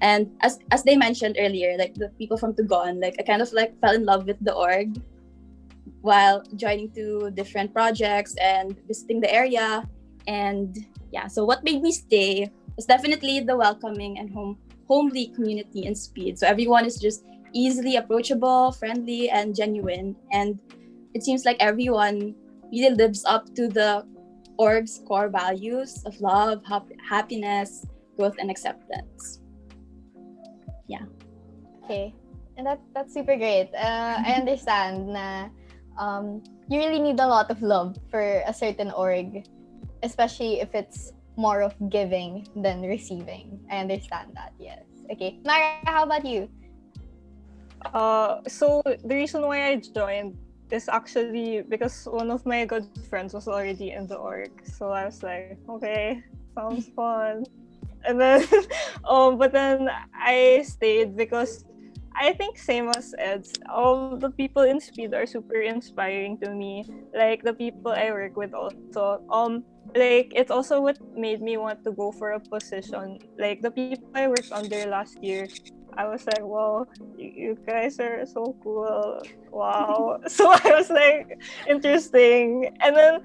And as they mentioned earlier, like the people from TUGON, like I kind of like fell in love with the org while joining two different projects and visiting the area. And so what made me stay was definitely the welcoming and homely community and SPEED. So everyone is just easily approachable, friendly, and genuine. And it seems like everyone really lives up to the org's core values of love, happiness, growth, and acceptance. Yeah. Okay. And that's super great. I understand na you really need a lot of love for a certain org, especially if it's more of giving than receiving. I understand that, yes. Okay. Mara, how about you? So the reason why I joined is actually because one of my good friends was already in the org. So I was like, okay, sounds fun. And then, but then I stayed because I think same as Eds, the people in Speed are super inspiring to me. Like the people I work with also. Like it's also what made me want to go for a position. Like the people I worked under last year, I was like, wow, you guys are so cool. Wow. So I was like, interesting. And then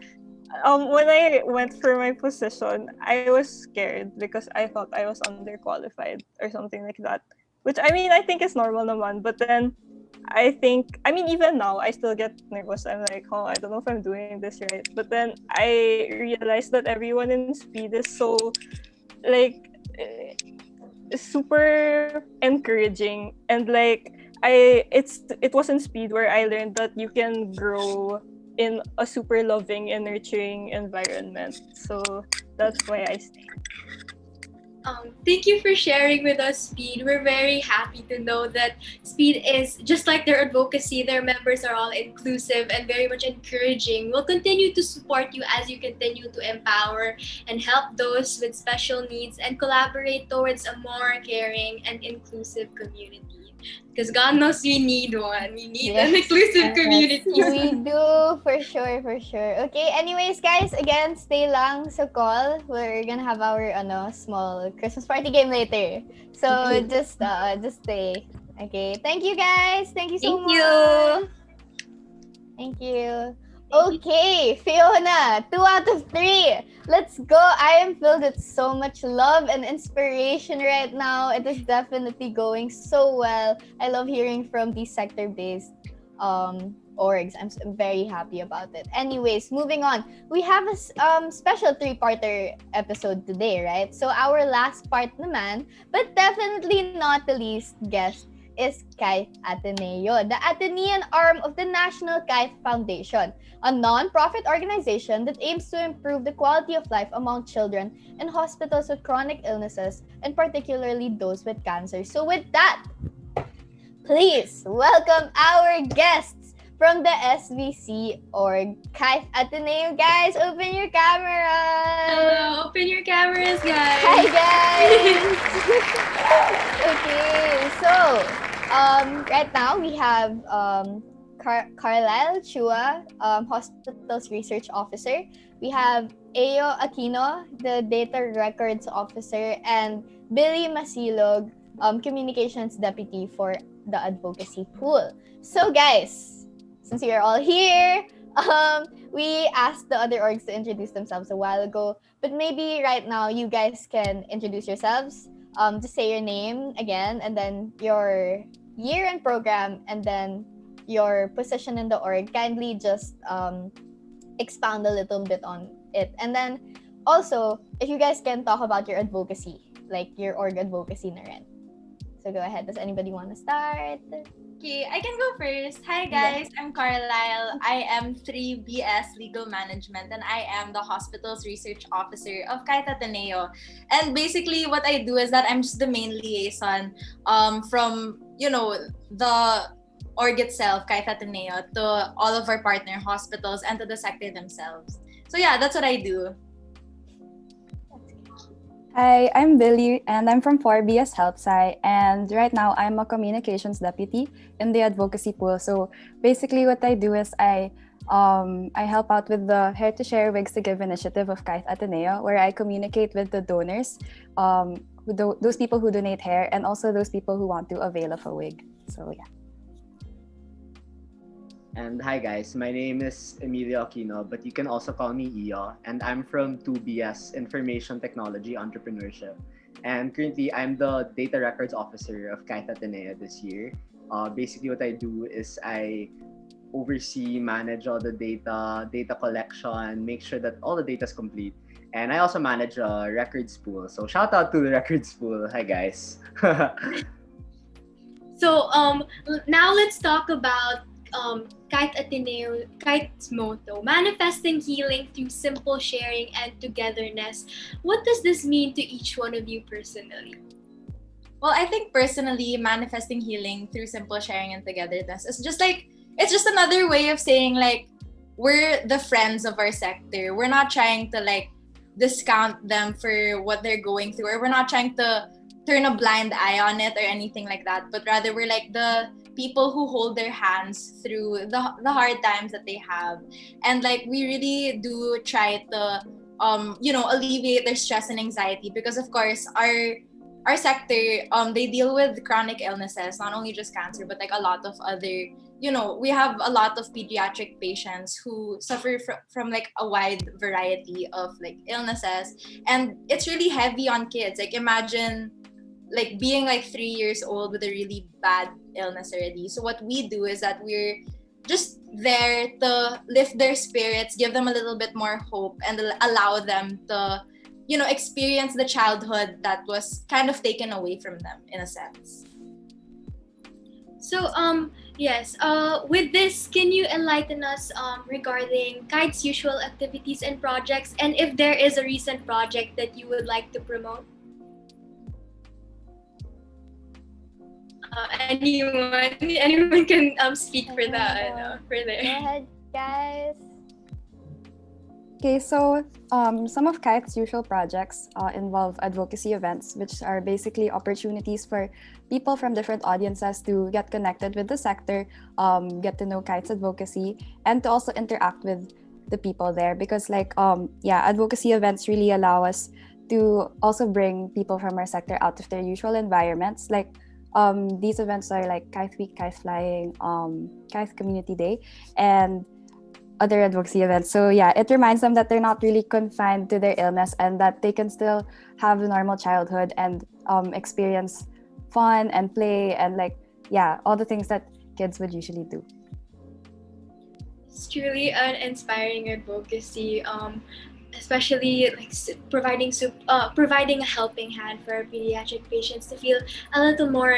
when I went for my position, I was scared because I thought I was underqualified or something like that. Which I mean, I think is normal naman. But then I mean, even now, I still get nervous. I'm like, oh, I don't know if I'm doing this right. But then I realized that everyone in Speed is so, like, super encouraging. And like, it was in Speed where I learned that you can grow in a super loving and nurturing environment. So that's why I stay. Thank you for sharing with us, Speed. We're very happy to know that Speed is, just like their advocacy, their members are all inclusive and very much encouraging. We'll continue to support you as you continue to empower and help those with special needs and collaborate towards a more caring and inclusive community. Because God knows we need one. We need an inclusive community. We do, for sure, for sure. Okay, anyways, guys, again, stay lang sa call. We're gonna have our small Christmas party game later. So just stay. Okay, thank you guys. Thank you so much. Thank you. Okay, Fiona, 2 out of 3. Let's go. I am filled with so much love and inspiration right now. It is definitely going so well. I love hearing from these sector-based orgs. I'm very happy about it. Anyways, moving on. We have a special 3-parter episode today, right? So our last part naman, but definitely not the least guest, is Kythe Ateneo, the Atenean arm of the National Kythe Foundation, a non-profit organization that aims to improve the quality of life among children in hospitals with chronic illnesses, and particularly those with cancer. So with that, please welcome our guests from the SBC Org, Kythe Ateneo. Guys, open your cameras! Hello, open your cameras, guys! Hi, guys! Okay, so right now we have Carlyle Chua, Hospitals Research Officer. We have Eiyo Aquino, the Data Records Officer, and Billie Maslog, Communications Deputy for the Advocacy Pool. So guys, since you're all here, we asked the other orgs to introduce themselves a while ago, but maybe right now you guys can introduce yourselves. Just say your name again, and then your year and program, and then your position in the org. Kindly just expound a little bit on it. And then also, if you guys can talk about your advocacy, like your org advocacy na rin. So go ahead. Does anybody want to start? Okay, I can go first. Hi guys, I'm Carlyle. I am 3BS Legal Management and I am the Hospitals Research Officer of Kythe Ateneo. And basically what I do is that I'm just the main liaison from, the org itself, Kythe Ateneo, to all of our partner hospitals and to the sector themselves. So yeah, that's what I do. Hi, I'm Billie and I'm from 4BS HelpSci, and right now I'm a communications deputy in the advocacy pool. So basically what I do is I help out with the Hair to Share Wigs to Give initiative of Kythe Ateneo, where I communicate with the donors, those people who donate hair, and also those people who want to avail of a wig. So yeah. And hi guys, my name is Eiyo Aquino, but you can also call me Eiyo, and I'm from 2BS Information Technology Entrepreneurship. And currently, I'm the Data Records Officer of Kythe Ateneo this year. Basically, what I do is I oversee, manage all the data collection, make sure that all the data is complete. And I also manage a records pool. So shout out to the records pool. Hi guys. So now let's talk about Kythe Ateneo, Kythe's motto, manifesting healing through simple sharing and togetherness. What does this mean to each one of you personally? Well, I think personally, manifesting healing through simple sharing and togetherness is just like, it's just another way of saying like, we're the friends of our sector. We're not trying to like discount them for what they're going through, or we're not trying to turn a blind eye on it or anything like that, but rather we're like the people who hold their hands through the hard times that they have. And like we really do try to alleviate their stress and anxiety, because of course our sector they deal with chronic illnesses, not only just cancer but like a lot of other, we have a lot of pediatric patients who suffer from like a wide variety of like illnesses, and it's really heavy on kids. Like imagine like being like 3 years old with a really bad illness already. So what we do is that we're just there to lift their spirits, give them a little bit more hope, and allow them to, experience the childhood that was kind of taken away from them in a sense. So yes, with this, can you enlighten us regarding Kythe's usual activities and projects, and if there is a recent project that you would like to promote? Anyone can speak for that. For there. Go ahead, guys. Okay, so some of Kythe's usual projects involve advocacy events, which are basically opportunities for people from different audiences to get connected with the sector, get to know Kythe's advocacy, and to also interact with the people there. Because advocacy events really allow us to also bring people from our sector out of their usual environments. Like these events are like Kythe Week, Kythe Flying, Kythe Community Day, and other advocacy events. So yeah, it reminds them that they're not really confined to their illness, and that they can still have a normal childhood and experience fun and play and all the things that kids would usually do. It's truly an inspiring advocacy, especially like providing a helping hand for our pediatric patients to feel a little more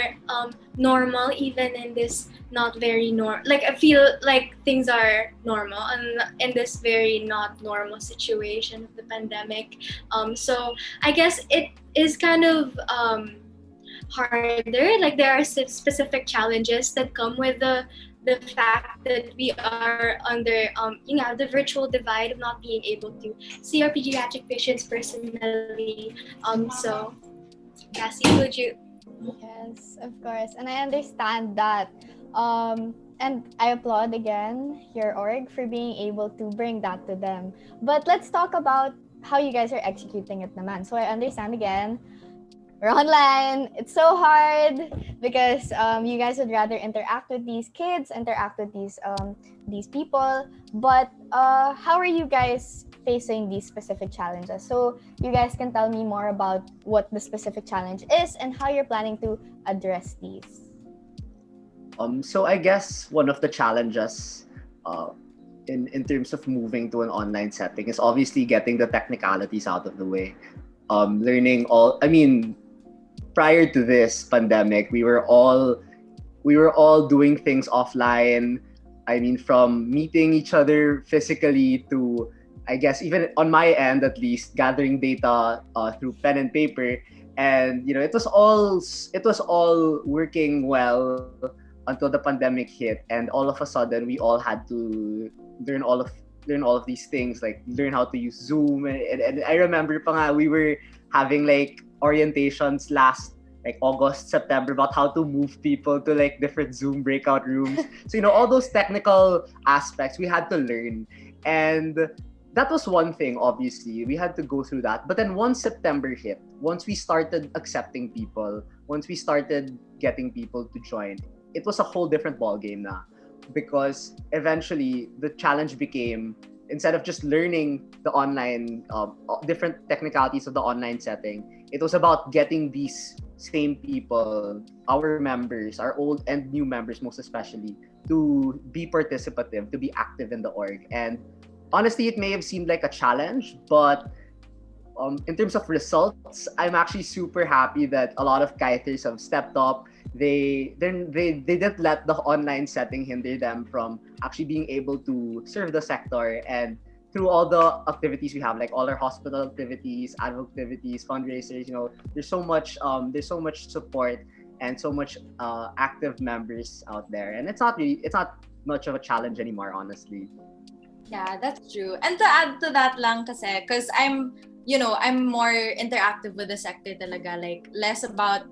normal, even in this not very I feel like things are normal and in this very not normal situation of the pandemic. So I guess it is kind of harder. Like there are specific challenges that come with the fact that we are under the virtual divide of not being able to see our pediatric patients personally. So Cassie, would you? Yes, of course, and I understand that. And I applaud again your org for being able to bring that to them. But let's talk about how you guys are executing it naman. So I understand again, we're online. It's so hard because you guys would rather interact with these kids, interact with these people. But how are you guys facing these specific challenges? So you guys can tell me more about what the specific challenge is and how you're planning to address these. So I guess one of the challenges in terms of moving to an online setting is obviously getting the technicalities out of the way. Prior to this pandemic, we were all doing things offline. I mean, from meeting each other physically to, I guess, even on my end at least, gathering data through pen and paper. And it was all working well until the pandemic hit, and all of a sudden we all had to learn all of these things, like learn how to use Zoom. And I remember pa nga, we were having like orientations last like August, September about how to move people to like different Zoom breakout rooms. So all those technical aspects we had to learn, and that was one thing. Obviously, we had to go through that. But then once September hit, once we started accepting people, once we started getting people to join, it was a whole different ballgame na. Because eventually the challenge became, instead of just learning the online different technicalities of the online setting, it was about getting these same people, our members, our old and new members most especially, to be participative, to be active in the org. And honestly, it may have seemed like a challenge, but in terms of results, I'm actually super happy that a lot of Kythers have stepped up. They didn't let the online setting hinder them from actually being able to serve the sector. And through all the activities we have, like all our hospital activities, advoc activities, fundraisers, there's so much support and so much active members out there. And it's not much of a challenge anymore, honestly. Yeah, that's true. And to add to that lang kasi, because I'm more interactive with the sector talaga, like less about,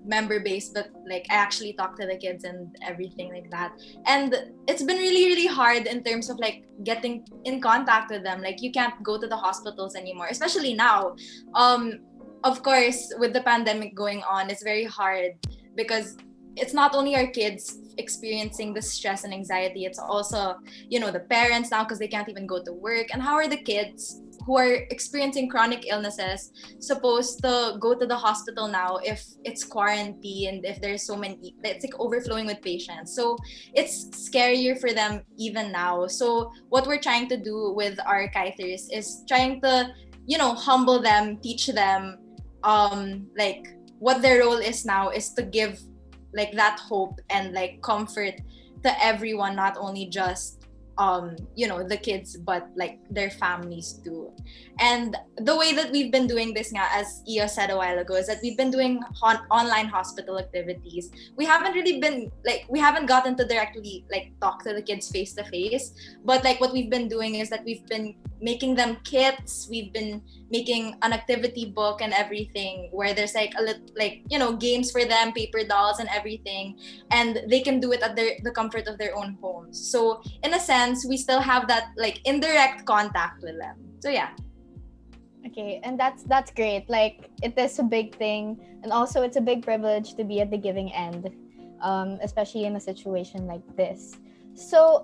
member base, but like I actually talk to the kids and everything like that. And it's been really, really hard in terms of like getting in contact with them. Like you can't go to the hospitals anymore, especially now. Of course, with the pandemic going on, it's very hard because it's not only our kids experiencing the stress and anxiety, it's also, the parents now because they can't even go to work. And how are the kids who are experiencing chronic illnesses supposed to go to the hospital now if it's quarantine, if there's so many, it's like overflowing with patients. So it's scarier for them even now. So what we're trying to do with our Kythers is trying to, humble them, teach them, like what their role is now is to give like that hope and like comfort to everyone, not only just the kids, but like their families too. And the way that we've been doing this nga, as Eiyo said a while ago, is that we've been doing online hospital activities. We haven't gotten to directly like talk to the kids face to face, but like what we've been doing is that we've been making them kits, we've been making an activity book and everything where there's like a little like games for them, paper dolls and everything, and they can do it at the comfort of their own homes. So in a sense, we still have that like indirect contact with them. So yeah. Okay, and that's great. Like it is a big thing, and also it's a big privilege to be at the giving end, especially in a situation like this. So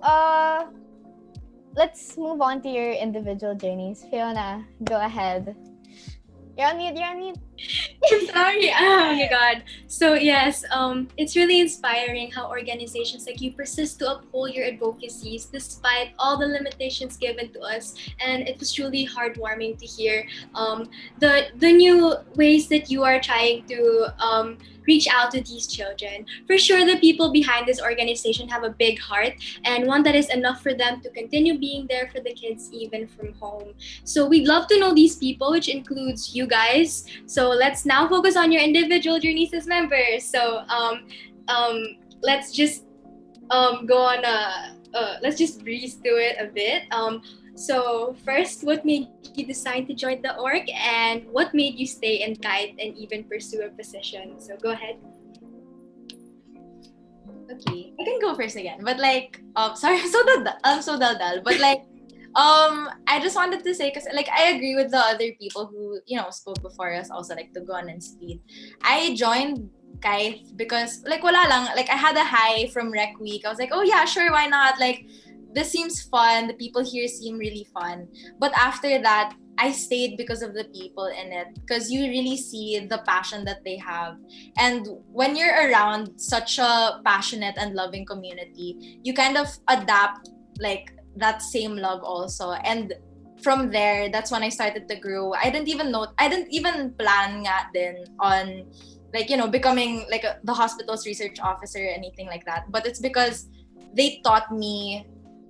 let's move on to your individual journeys. Fiona, go ahead. You're on mute. Sorry. Oh my god. So yes, it's really inspiring how organizations like you persist to uphold your advocacies despite all the limitations given to us, and it was truly heartwarming to hear the new ways that you are trying to reach out to these children. For sure, the people behind this organization have a big heart and one that is enough for them to continue being there for the kids even from home. So we'd love to know these people, which includes you guys. So let's now focus on your individual journeys as members. So let's just go on let's just breeze through it a bit. So first, what made you decide to join the org, and what made you stay in Kythe and even pursue a position? So go ahead. Okay, I can go first again. But like, sorry, I'm so daldal. But like, I just wanted to say, because like I agree with the other people who spoke before us, also like TUGON and SPEED. I joined Kythe because like wala lang, like I had a high from Rec Week. I was like, oh yeah, sure, why not? Like this seems fun. The people here seem really fun. But after that, I stayed because of the people in it, because you really see the passion that they have. And when you're around such a passionate and loving community, you kind of adapt like that same love also. And from there, that's when I started to grow. I didn't even plan nga din on like, becoming like the hospital's research officer or anything like that. But it's because they taught me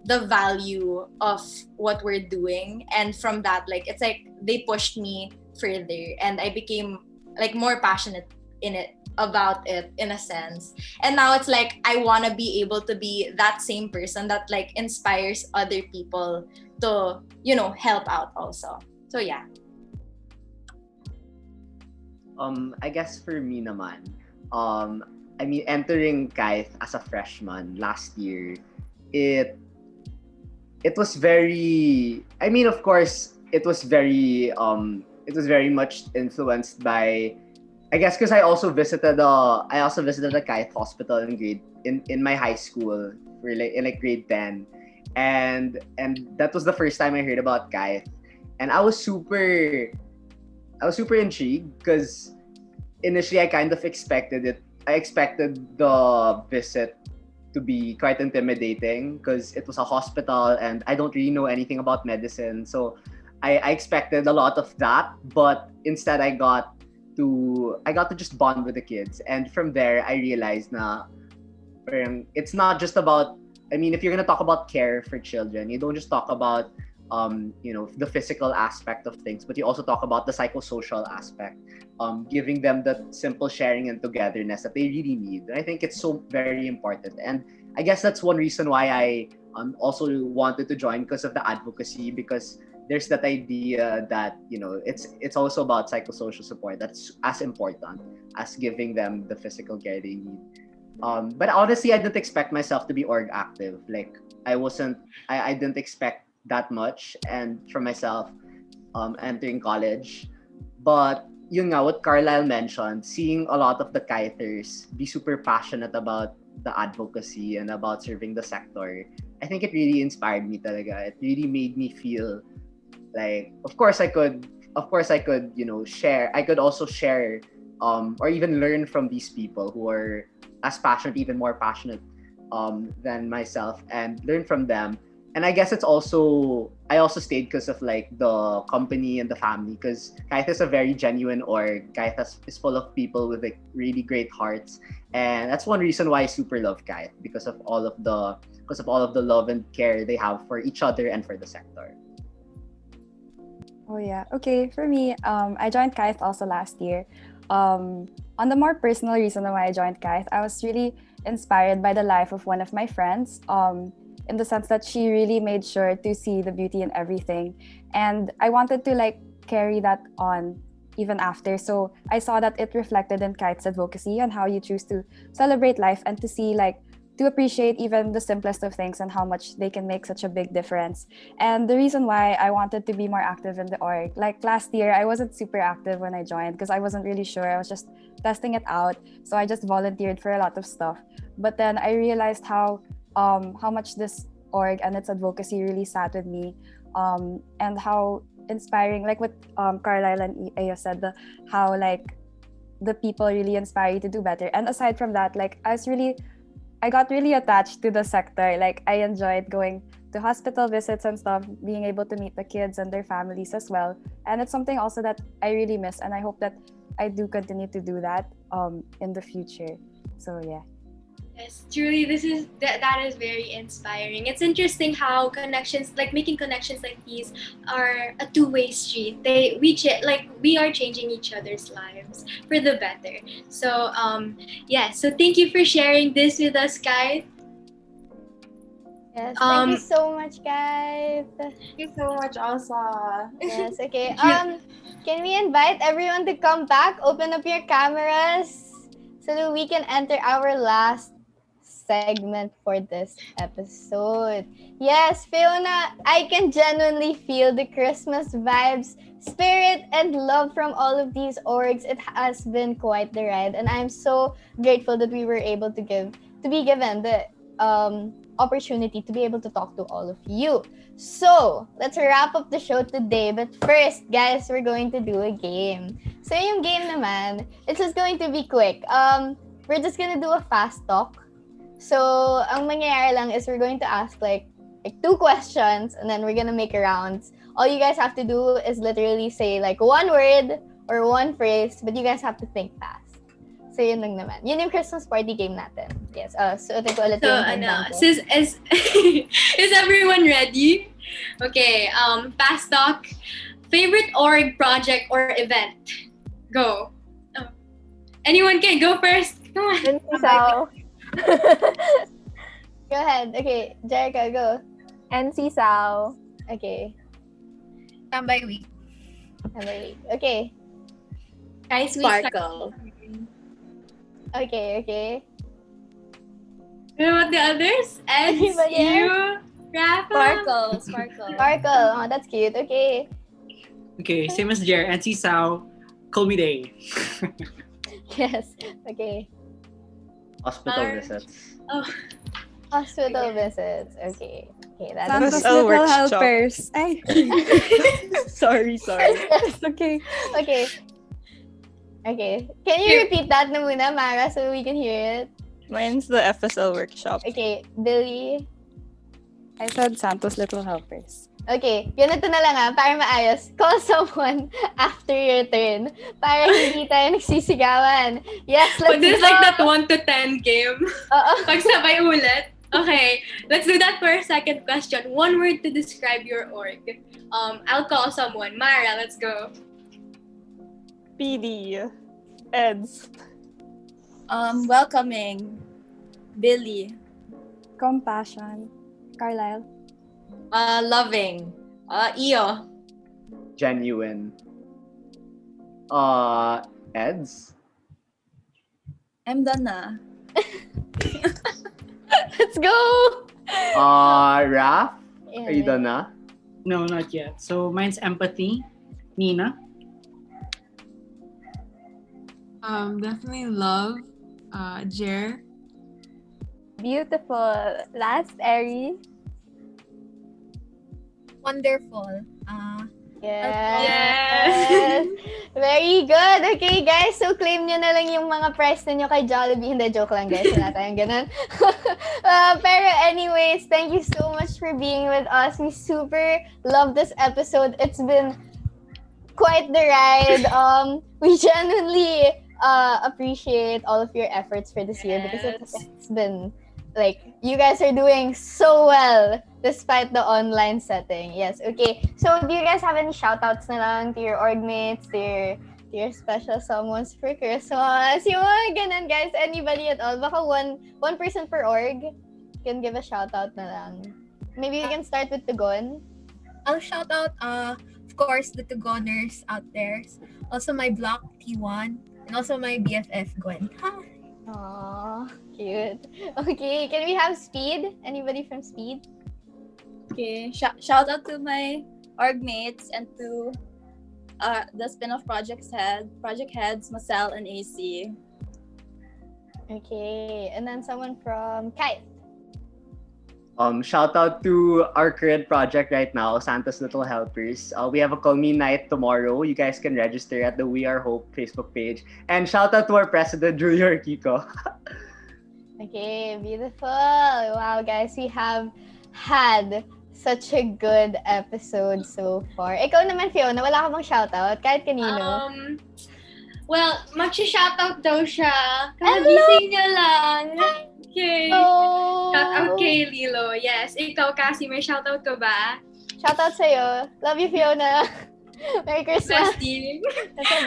the value of what we're doing, and from that, like it's like they pushed me further and I became like more passionate about it in a sense. And now it's like I want to be able to be that same person that like inspires other people to help out also. So yeah. I guess for me naman, I mean, entering Kythe as a freshman last year, it was very, I mean, of course, it was very much influenced by, I guess, because I also visited the Kythe hospital in my high school in grade 10, and that was the first time I heard about Kythe, and I was super intrigued because initially I kind of expected it. I expected the visit to be quite intimidating because it was a hospital and I don't really know anything about medicine. So I expected a lot of that, but instead I got to just bond with the kids. And from there I realized na it's not just about, I mean, if you're gonna talk about care for children, you don't just talk about the physical aspect of things, but you also talk about the psychosocial aspect, giving them the simple sharing and togetherness that they really need. And I think it's so very important. And I guess that's one reason why I also wanted to join, because of the advocacy, because there's that idea that it's also about psychosocial support that's as important as giving them the physical care they need. But honestly, I didn't expect myself to be org active. Like I didn't expect that much and from myself entering college. But yun nga, what Carlyle mentioned, seeing a lot of the Kythers be super passionate about the advocacy and about serving the sector, I think it really inspired me talaga. It really made me feel like, of course I could share. I could also share or even learn from these people who are as passionate, even more passionate than myself, and learn from them. And I guess I also stayed because of like the company and the family, because Kythe is a very genuine org. Kythe is full of people with like really great hearts, and that's one reason why I super love Kythe, because of all of the love and care they have for each other and for the sector. Oh yeah. Okay. For me, I joined Kythe also last year. On the more personal reason why I joined Kythe, I was really inspired by the life of one of my friends. In the sense that she really made sure to see the beauty in everything, and I wanted to like carry that on even after. So I saw that it reflected in Kythe's advocacy on how you choose to celebrate life and to see to appreciate even the simplest of things and how much they can make such a big difference. And the reason why I wanted to be more active in the org, like last year, I wasn't super active when I joined because I wasn't really sure. I was just testing it out. So I just volunteered for a lot of stuff. But then I realized how much this org and its advocacy really sat with me, and how inspiring, like what Carlyle and Eiyo said, how like the people really inspire you to do better. And aside from that, like I got really attached to the sector. Like I enjoyed going to hospital visits and stuff, being able to meet the kids and their families as well. And it's something also that I really miss, and I hope that I do continue to do that in the future. So yeah. Yes, truly, that is very inspiring. It's interesting how making connections like these are a two-way street. We are changing each other's lives for the better. So so thank you for sharing this with us, Kythe. Yes, thank you so much, guys. Thank you so much, Elsa. Yes, okay. Can we invite everyone to come back? Open up your cameras so that we can enter our last segment for this episode. Yes, Fiona, I can genuinely feel the Christmas vibes, spirit, and love from all of these orgs. It has been quite the ride, and I'm so grateful that we were able to be given the opportunity to be able to talk to all of you. So, let's wrap up the show today. But first, guys, we're going to do a game. So, yung game naman, it's just going to be quick. We're just gonna do a fast talk. So, ang mangyayari lang is we're going to ask like 2 questions, and then we're gonna make a rounds. All you guys have to do is literally say like 1 word or 1 phrase, but you guys have to think fast. So, yun lang naman. Yun yung Christmas party game natin. Yes. So, ito ko ulit yung is everyone ready? Okay. Fast talk. Favorite org, project, or event? Go. Anyone can go first. Come on. Go ahead. Okay, Jerica, go. NC Sao. Okay. Tambay week. Okay. Guys, Sparkle. Okay. What about the others? Eds, you, Rapha? Sparkle. Oh, that's cute. Okay. Okay, same as Jer. NC Sao, Call Me Day. Yes. Okay. Hospital visits. Oh. Hospital visits. Okay. That's Santos Little Helpers. Ay. Sorry. Okay. Okay. Can you repeat that na muna, Mara, so we can hear it? Mine's the FSL workshop. Okay, Billy. I said Santos Little Helpers. Okay, ganito na lang para maayos. Call someone after your turn para hindi tayo nagsisigawan. Yes, let's But this go! like that 1 to 10 game. Pagsabay ulit. Okay, let's do that for our second question. One word to describe your org. I'll call someone. Mara, let's go. PD. Eds. Welcoming. Billy. Compassion. Carlyle. Loving. Eiyo. Genuine. Eds. I'm done na. Let's go! Raph. Are you done na? No, not yet. So mine's empathy. Nina. Definitely love. Jer. Beautiful. Last, Eri. Wonderful. Yes! Very good! Okay, guys. So, claim nyo na lang yung mga prize ninyo kay Jollibee. Hindi, joke lang, guys. Wala tayong ganun. Pero anyways, thank you so much for being with us. We super love this episode. It's been quite the ride. We genuinely appreciate all of your efforts for this year because it's been like you guys are doing so well despite the online setting. Yes, okay. So do you guys have any shout-outs na lang to your org mates, to your special someones for Christmas? Yung mga ganun, guys. Anybody at all? Baka one person per org can give a shout-out na lang. Maybe we can start with Tugon. I'll shout out, of course, the Tugoners out there. Also my block T1 and also my BFF Gwen. Aww, cute. Okay, can we have Speed? Anybody from Speed? Okay, shout out to my org mates and to the spin-off project heads, Marcel and AC. Okay, and then someone from Kythe. Shout out to our current project right now, Santa's Little Helpers. We have a Call Me Night tomorrow. You guys can register at the We Are Hope Facebook page. And shout out to our president, Eri Co. Okay, beautiful. Wow, guys, we have had such a good episode so far. Ikaw naman, Fiona, wala ka bang shoutout? Kahit kanino? Well, mag-shoutout daw siya. Kamagising niya lang. Okay. Shoutout kay Lilo. Yes. Ikaw, Cassie, may shoutout ka ba? Shoutout sa'yo. Love you, Fiona. Merry Christmas. Bestie.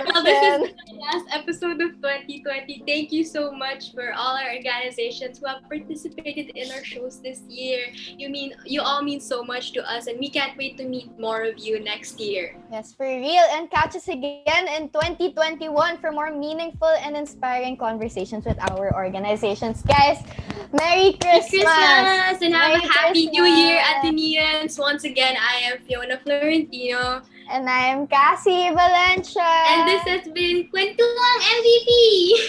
Well, this is the last episode of 2020. Thank you so much for all our organizations who have participated in our shows this year. You all mean so much to us, and we can't wait to meet more of you next year. Yes, for real. And catch us again in 2021 for more meaningful and inspiring conversations with our organizations. Guys, Merry Christmas! Christmas! And have Merry a Happy New Christmas. Year, Ateneans! Once again, I am Fiona Florentino. And I'm Cassie Valencia. And this has been Kwentuhang MVP!